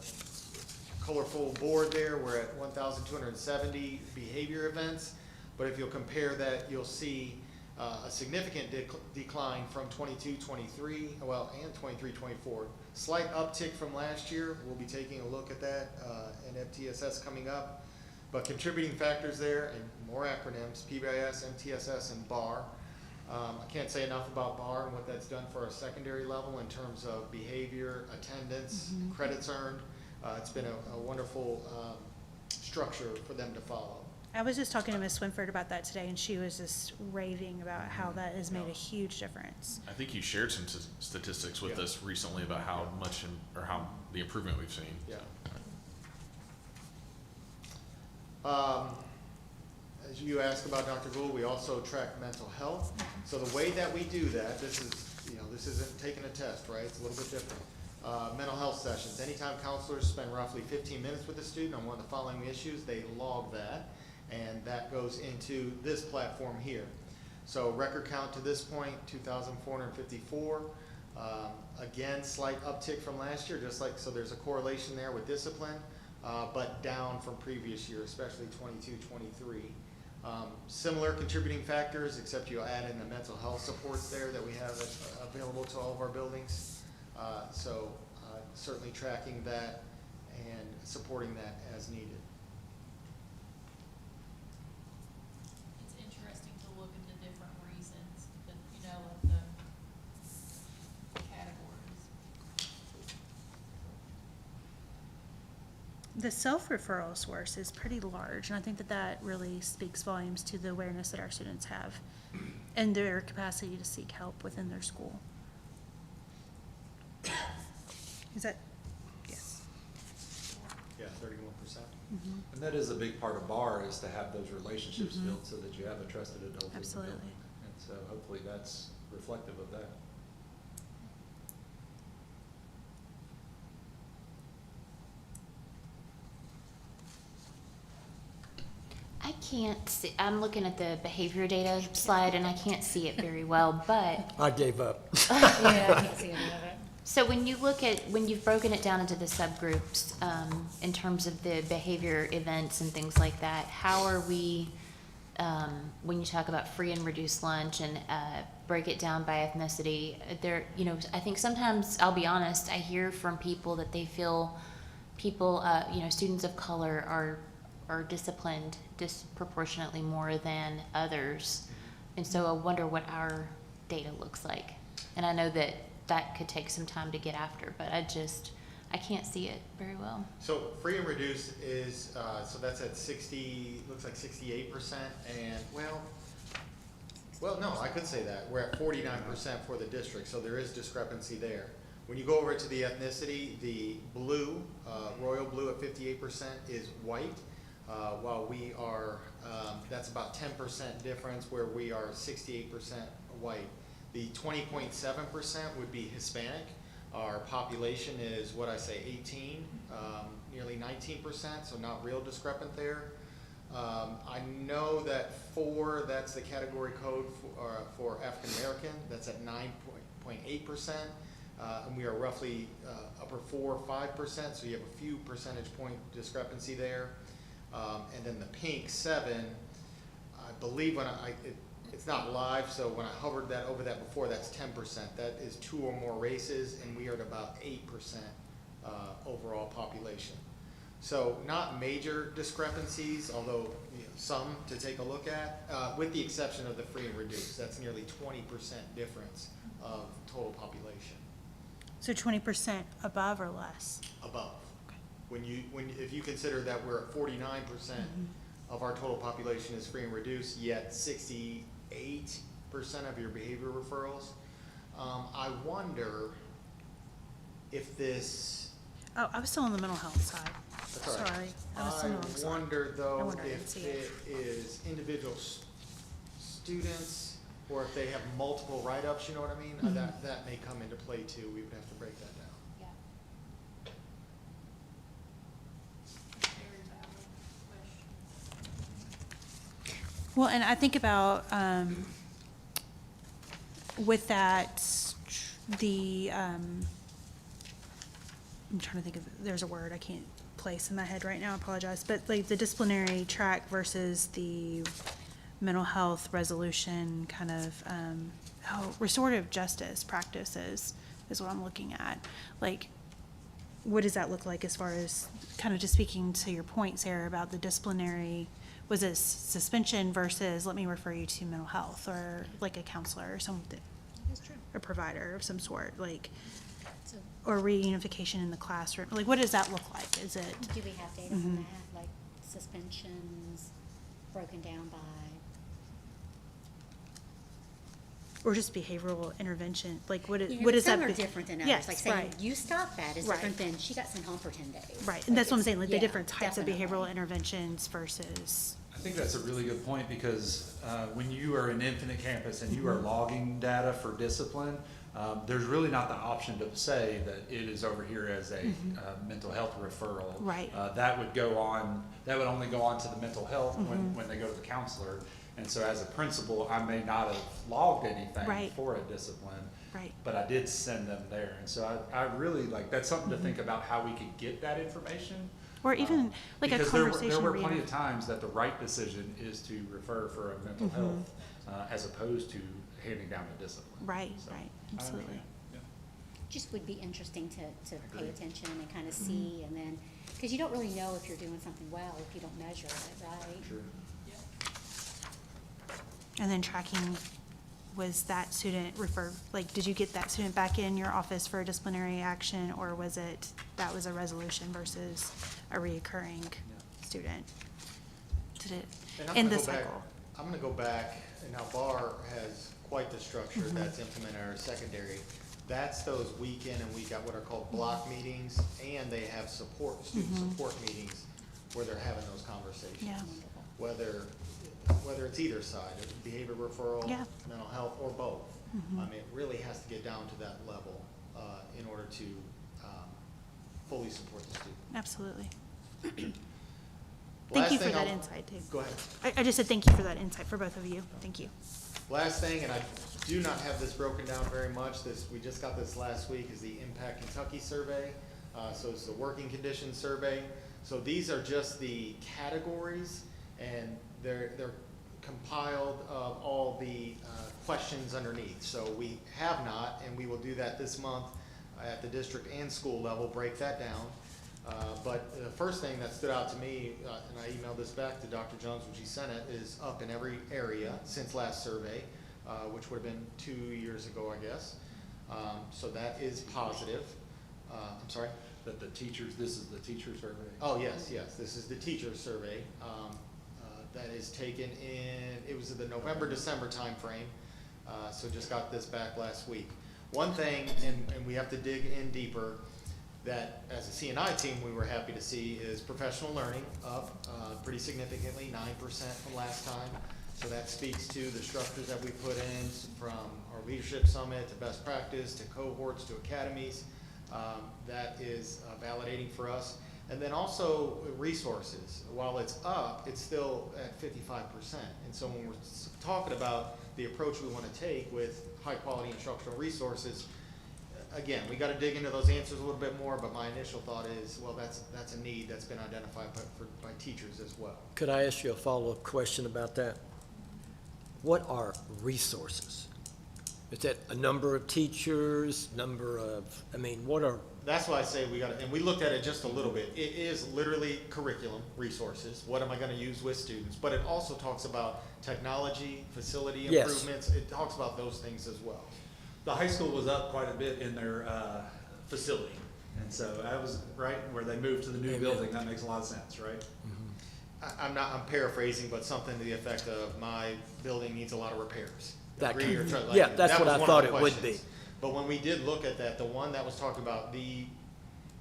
colorful board there, we're at 1,270 behavior events. But if you'll compare that, you'll see a significant decline from 22-23, well, and 23-24. Slight uptick from last year. We'll be taking a look at that in MTSS coming up. But contributing factors there, and more acronyms, PBIS, MTSS, and BAR. I can't say enough about BAR and what that's done for our secondary level in terms of behavior, attendance, credits earned. It's been a wonderful structure for them to follow. I was just talking to Ms. Swinford about that today, and she was just raving about how that has made a huge difference. I think you shared some statistics with Yeah. us recently about how much, or how the improvement we've seen. Yeah. As you asked about, Dr. Gould, we also track mental health. So the way that we do that, this isn't taking a test, right? It's a little bit different. Mental health sessions. Anytime counselors spend roughly 15 minutes with a student on one of the following issues, they log that, and that goes into this platform here. So record count to this point, 2,454. Again, slight uptick from last year, so there's a correlation there with discipline, but down from previous year, especially 22-23. Similar contributing factors, except you add in the mental health supports there that we have available to all of our buildings. So certainly tracking that and supporting that as needed. It's interesting to look at the different reasons, of the categories. The self-referral source is pretty large, and I think that that really speaks volumes to the awareness that our students have and their capacity to seek help within their school. Is that, yes. Yeah, 31%. And that is a big part of BAR, is to have those relationships built so that you have a trusted adult in the Absolutely. building. And so hopefully that's reflective of that. I can't see, I'm looking at the behavior data slide and I can't see it very well, but, I gave up. so when you look at, when you've broken it down into the subgroups, in terms of the behavior events and things like that, how are we, when you talk about free and reduced lunch and, break it down by ethnicity, there, I think sometimes, I'll be honest, I hear from people that they feel people, students of color are disciplined disproportionately more than others. And so I wonder what our data looks like. And I know that that could take some time to get after, but I can't see it very well. So free and reduced is, so that's at 60, looks like 68%, and well, no, I could say that. We're at 49% for the district, so there is discrepancy there. When you go over to the ethnicity, the blue, royal blue at 58% is white, while we are, that's about 10% difference, where we are 68% white. The 20.7% would be Hispanic. Our population is, what I say, 18, nearly 19%, so not real discrepant there. I know that 4, that's the category code for African American, that's at 9.8%, and we are roughly upper 4 or 5%, so you have a few percentage point discrepancy there. And then the pink 7, I believe when it's not live, so when I hovered that over that before, that's 10%. That is 2 or more races, and we are at about 8% overall population. So not major discrepancies, although some to take a look at, with the exception of the free and reduced. That's nearly 20% difference of total population. So 20% above or less? Above. If you consider that we're at 49% of our total population is free and reduced, yet 68% of your behavior referrals, I wonder if this Oh, I was still on the mental health side. That's all right. Sorry, I was on the wrong I side. wonder I though wonder, I didn't if see it. it is individual students or if they have multiple write-ups, you know what I mean? Mm-hmm. That may come into play too. We would have to break that down. Yeah. Very valid question. Well, and I think about, with that, I'm trying to think of, there's a word I can't place in my head right now, I apologize, but like the disciplinary track versus the mental health resolution kind of, restorative justice practices is what I'm looking at. Like, what does that look like as far as, kind of just speaking to your point, Sarah, about the disciplinary, was it suspension versus, let me refer you to mental health, or like a counselor or something, That's true. a provider of some sort, like, So or reunification in the classroom? Like, what does that look like? Is it, do we have data on that, like suspensions broken down by? or just behavioral intervention? Like, what You is, know, what is that? some are be- different than others. Yes, Like saying, right. you stop that is Right. different than she got sent home for 10 days. Right, and that's what I'm it's- saying, like the yeah, different types of definitely. behavioral interventions versus, I think that's a really good point, because when you are an Infinite Campus and you are logging data for discipline, there's really not the option to say that it is over here as a mental health referral. Right. That would go on, that would only go on to the mental health when they go to the counselor. And so as a principal, I may not have logged anything Right. for a discipline. right, But I did send them there, and so I really, like, that's something to think about, how we could get that information. or even like a Because conversation. there were where you- plenty of times that the right decision is to refer for a mental health, as opposed to handing down a discipline. Right, So, right, I absolutely. understand, yeah. Just would be interesting to pay Agreed. attention and kind of see, and then, because you don't really know if you're doing something well if you don't measure it, right? Sure. And then tracking, was that student referred, like, did you get that student back in your office for a disciplinary action, or was it, that was a resolution versus a reoccurring student? Did it, And I'm in gonna the go back- cycle? I'm gonna go back, and now BAR has quite the structure Mm-hmm. that's implemented in our secondary. That's those weekend and week, got what are called block meetings, and they have student support meetings where they're having those conversations. Mm-hmm. Yeah. Whether it's either side, behavior referral, Yeah. mental health, or both. Mm-hmm. I mean, it really has to get down to that level, in order to, fully support the student. Absolutely. Thank Last you for thing that I'll- insight, too. Go ahead. I just said thank you for that insight for both of you. Thank you. Last thing, and I do not have this broken down very much, we just got this last week, is the Impact Kentucky survey. So it's the working conditions survey. So these are just the categories, and they're compiled of all the questions underneath. So we have not, and we will do that this month at the district and school level, break that down. But the first thing that stood out to me, and I emailed this back to Dr. Jones when she sent it, is up in every area since last survey, which would have been 2 years ago, I guess. So that is positive. I'm sorry? That the teachers, this is the teacher survey? Oh, yes, this is the teacher survey. That is taken in, it was in the November, December timeframe. So just got this back last week. One thing, and we have to dig in deeper, that as a CNI team, we were happy to see is professional learning up pretty significantly, 9% from last time. So that speaks to the structures that we put in, from our leadership summit to best practice to cohorts to academies. That is validating for us. And then also resources. While it's up, it's still at 55%. And so when we're talking about the approach we want to take with high quality instructional resources, again, we got to dig into those answers a little bit more, but my initial thought is, well, that's a need that's been identified by teachers as well. Could I ask you a follow-up question about that? What are resources? Is that a number of teachers, what are, That's why I say we got to, and we looked at it just a little bit. It is literally curriculum, resources. What am I going to use with students? But it also talks about technology, facility Yes. improvements. It talks about those things as well. The high school was up quite a bit in their facility, and so that was right where they moved to the new Amen. building. That makes a lot of sense, right? I'm paraphrasing, but something to the effect of, my building needs a lot of repairs. That Agree or kind- try- like, yeah, that's that what was I one of thought the it would questions. be. But when we did look at that, the one that was talking about the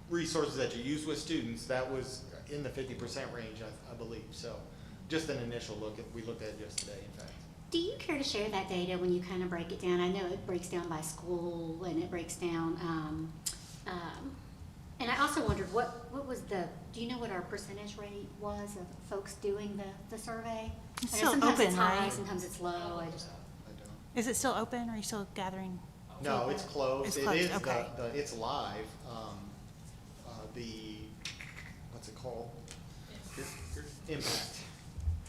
resources that you use with students, that was in the 50% range, I believe. So just an initial look, we looked at it just today, in fact. Do you care to share that data when you kind of break it down? I know it breaks down by school and it breaks down, and I also wondered what was do you know what our percentage rate was of folks doing the survey? It's I know still sometimes it's open, high, right? sometimes it's low. I don't. Is it still open? Are you still gathering? No, it's closed. It's It closed, is, okay. it's live. What's it called? Impact.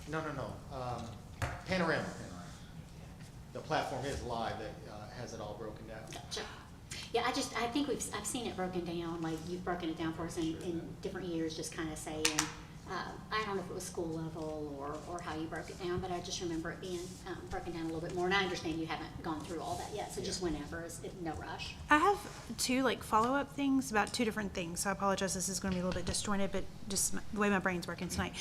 No. Panorama. The platform is live that has it all broken down. Gotcha. Yeah, I think I've seen it broken down, like you've broken it down for us in different years, just kind of saying, I don't know if it was school level or how you broke it down, but I just remember it being broken down a little bit more. And I understand you haven't gone through all that yet, so just whenever, no rush. I have two follow-up things about two different things. So I apologize, this is going to be a little bit disjointed, but just the way my brain's working tonight.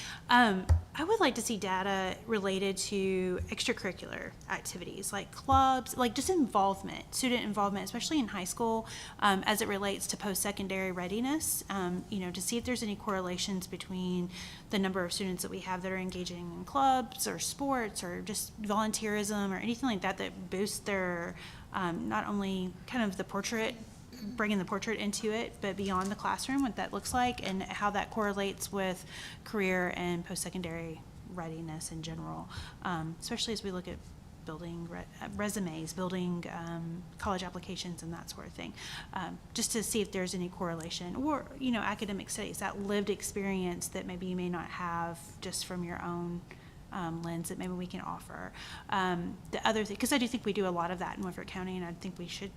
I would like to see data related to extracurricular activities, like clubs, like just involvement, student involvement, especially in high school, as it relates to post-secondary readiness, to see if there's any correlations between the number of students that we have that are engaging in clubs or sports or just volunteerism or anything like that boosts their, not only kind of the portrait, bringing the portrait into it, but beyond the classroom, what that looks like and how that correlates with career and post-secondary readiness in general, especially as we look at building resumes, building college applications and that sort of thing, just to see if there's any correlation or, academic studies, that lived experience that maybe you may not have just from your own lens that maybe we can offer. The other thing, because I do think we do a lot of that in Woodford County, and I think we should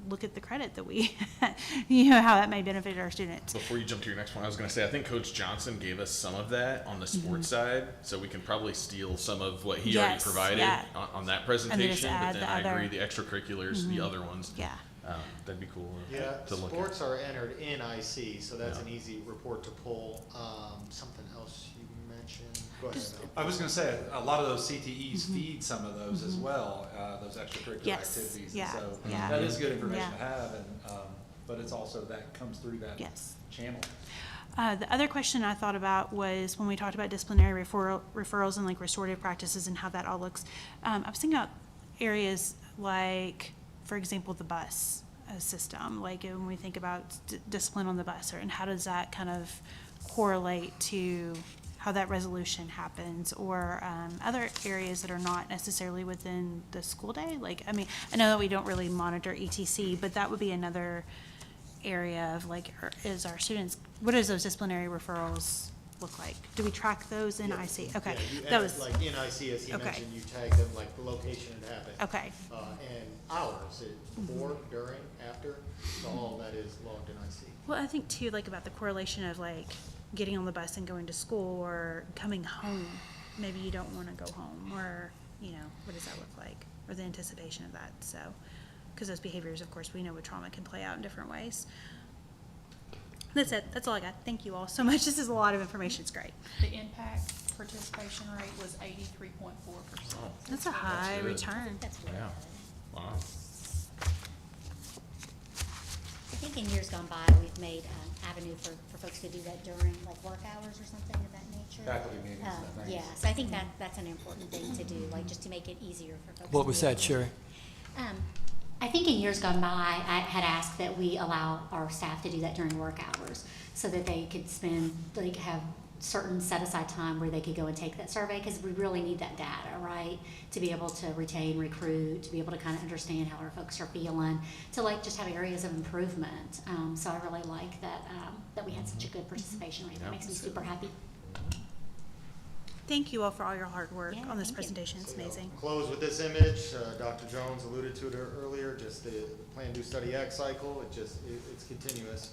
look at the credit that we, how that may benefit our students. Before you jump to your next one, I was going to say, I think Coach Johnson gave us some of that on the sports side, so we can probably steal some of what he already Yes, provided yeah. on that just presentation. But add then the I agree, other- the extracurriculars, the other ones, Yeah. that'd be cool Yeah, to look sports at. are entered in IC, so that's Yeah. an easy report to pull. Something else you mentioned? Go ahead. I was gonna say, a lot of those CTEs feed some of those as well, those extracurricular Yes, activities. yeah, And so yeah. that is good information Yeah. to have, and, but it's also that comes through that Yes. channel. The other question I thought about was when we talked about disciplinary referrals and like restorative practices and how that all looks. I was thinking about areas like, for example, the bus system, like when we think about discipline on the bus, and how does that kind of correlate to how that resolution happens, or other areas that are not necessarily within the school day. Like, I know that we don't really monitor ETC, but that would be another area of like, is our students, what does those disciplinary referrals look like? Do we track those in IC? Okay, Yeah, you that enter, was, like in IC, as he Okay. mentioned, you tag them like the location it happened. okay, And hours, before, during, after, so all that is logged in IC. well, I think too, like about the correlation of like getting on the bus and going to school or coming home. Maybe you don't want to go home, or, what does that look like? Or the anticipation of that, so, because those behaviors, of course, we know with trauma can play out in different ways. That's it, that's all I got. Thank you all so much. This is a lot of information, it's great. The impact participation rate was 83.4%. That's a high good. return. That's really Yeah. good. Wow. I think in years gone by, we've made avenue for folks to do that during like work hours or something of that nature. Faculty meetings, I think. Yeah, so I think that's an important thing to do, like just to make it easier for folks. What to was be that, able to- Sherry? I think in years gone by, I had asked that we allow our staff to do that during work hours, so that they could have certain set-aside time where they could go and take that survey, because we really need that data, right? To be able to retain, recruit, to be able to kind of understand how our folks are feeling, to like just have areas of improvement. So I really like that we had such a good participation rate. That makes me super happy. Thank you all for all your hard work Yeah, on this thank you. presentation, it's amazing. Close with this image. Dr. Jones alluded to it earlier, just the Plan, Do, Study, Act cycle. It's continuous.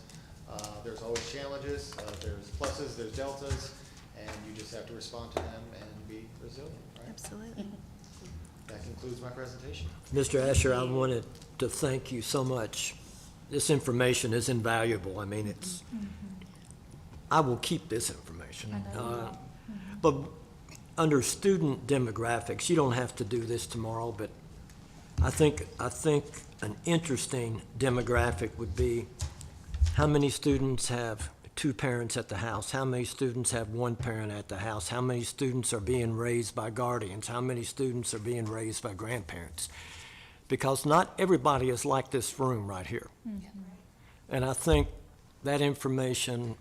There's always challenges, there's pluses, there's deltas, and you just have to respond to them and be resilient, right? Absolutely. That concludes my presentation. Mr. Asher, I wanted to thank you so much. This information is invaluable. I will keep this information. But under student demographics, you don't have to do this tomorrow, but I think an interesting demographic would be how many students have two parents at the house? How many students have one parent at the house? How many students are being raised by guardians? How many students are being raised by grandparents? Because not everybody is like this room right here. And I think that information,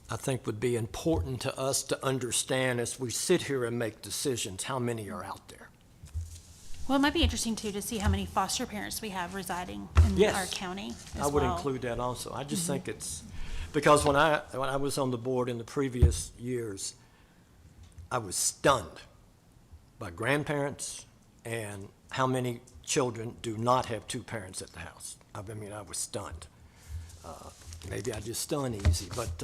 I think, would be important to us to understand as we sit here and make decisions, how many are out there. Well, it might be interesting too to see how many foster parents we have residing in Yes. our county as I would well. include that also. I just think it's, because when I was on the board in the previous years, I was stunned by grandparents and how many children do not have two parents at the house. I mean, I was stunned. Maybe I just stun easy, but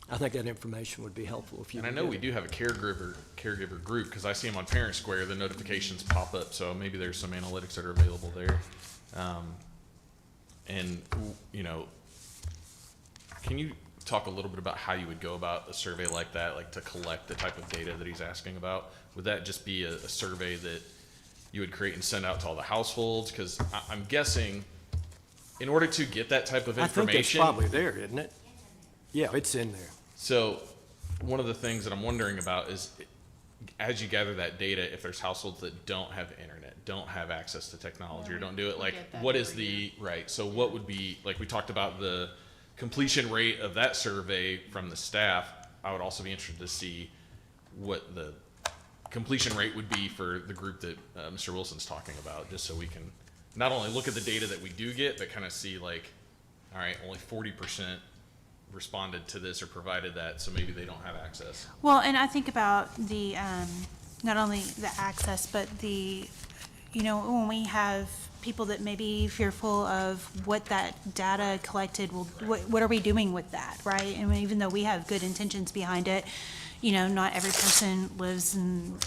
I think that information would be helpful if you. And I could know get we it. do have a caregiver group, because I see them on Parent Square, the notifications pop up, so maybe there's some analytics that are available there. And, you know, can you talk a little bit about how you would go about a survey like that, like to collect the type of data that he's asking about? Would that just be a survey that you would create and send out to all the households? Because I'm guessing, in order to get that type of I think it's information. probably there, isn't it? Yeah, it's in there. So, one of the things that I'm wondering about is, as you gather that data, if there's households that don't have internet, don't have access to technology, or don't do it, we like, get that what is every the, right, so what would be, like, we talked about the completion rate of that survey from the staff. I would also be interested to see what the completion rate would be for the group that Mr. Wilson's talking about, just so we can not only look at the data that we do get, but kind of see like, all right, only 40% responded to this or provided that, so maybe they don't have access. Well, and I think about the, not only the access, but the, you know, when we have people that may be fearful of what that data collected will, what are we doing with that, right? And even though we have good intentions behind it, you know, not every person lives in,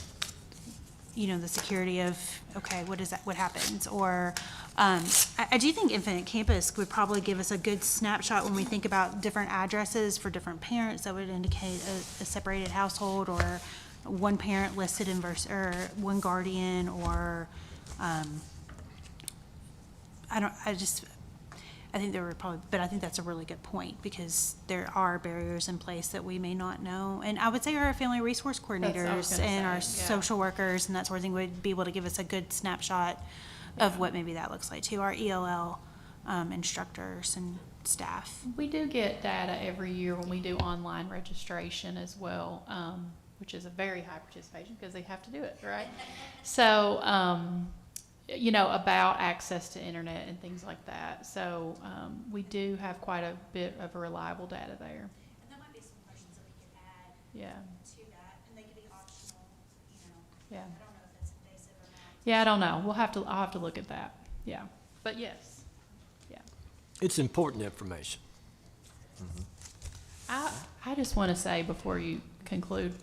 you know, the security of, okay, what is that, what happens? Or, I do think Infinite Campus would probably give us a good snapshot when we think about different addresses for different parents that would indicate a separated household, or one parent listed in or one guardian, or, I think there were probably, but I think that's a really good point, because there are barriers in place that we may not know. And I would say our family resource what I was coordinators gonna and our say, yeah. social workers and that sort of thing would be able to give us a good snapshot of what maybe that looks like too. Our ELL instructors and staff. We do get data every year when we do online registration as well, which is a very high participation because they have to do it, right? So, you know, about access to internet and things like that. So we do have quite a bit of reliable data there. And there might be some questions that we could add Yeah, to that, and they could be optional, you know. yeah. I don't know if that's invasive or not. Yeah, I don't know. I'll have to look at that. Yeah, but yes, yeah. It's important information. I just want to say before you conclude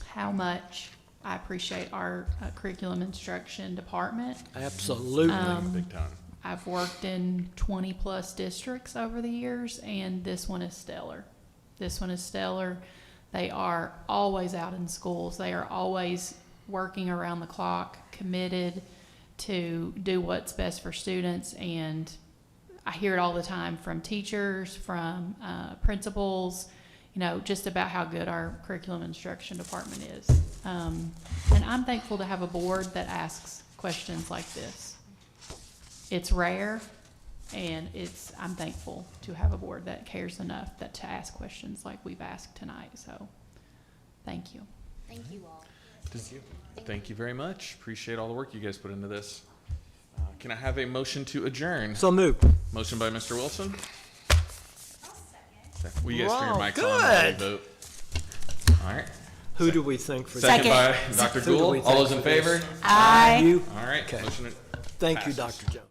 how much I appreciate our curriculum instruction department. Absolutely. Big time. I've worked in 20-plus districts over the years, and this one is stellar. This one is stellar. They are always out in schools. They are always working around the clock, committed to do what's best for students, and I hear it all the time from teachers, from principals, you know, just about how good our curriculum instruction department is. And I'm thankful to have a board that asks questions like this. It's rare, and I'm thankful to have a board that cares enough that to ask questions like we've asked tonight. So, thank you. Thank you all. Thank you very much. Appreciate all the work you guys put into this. Can I have a motion to adjourn? So move. Motion by Mr. Wilson. Will you guys turn your Wow, mics on while we good. vote? All right. Who do we think for Second by Second. Dr. Who do we Gould. All think those in for this? favor? Aye. You? All right. Okay. Motion Thank you, passes. Dr. Jones.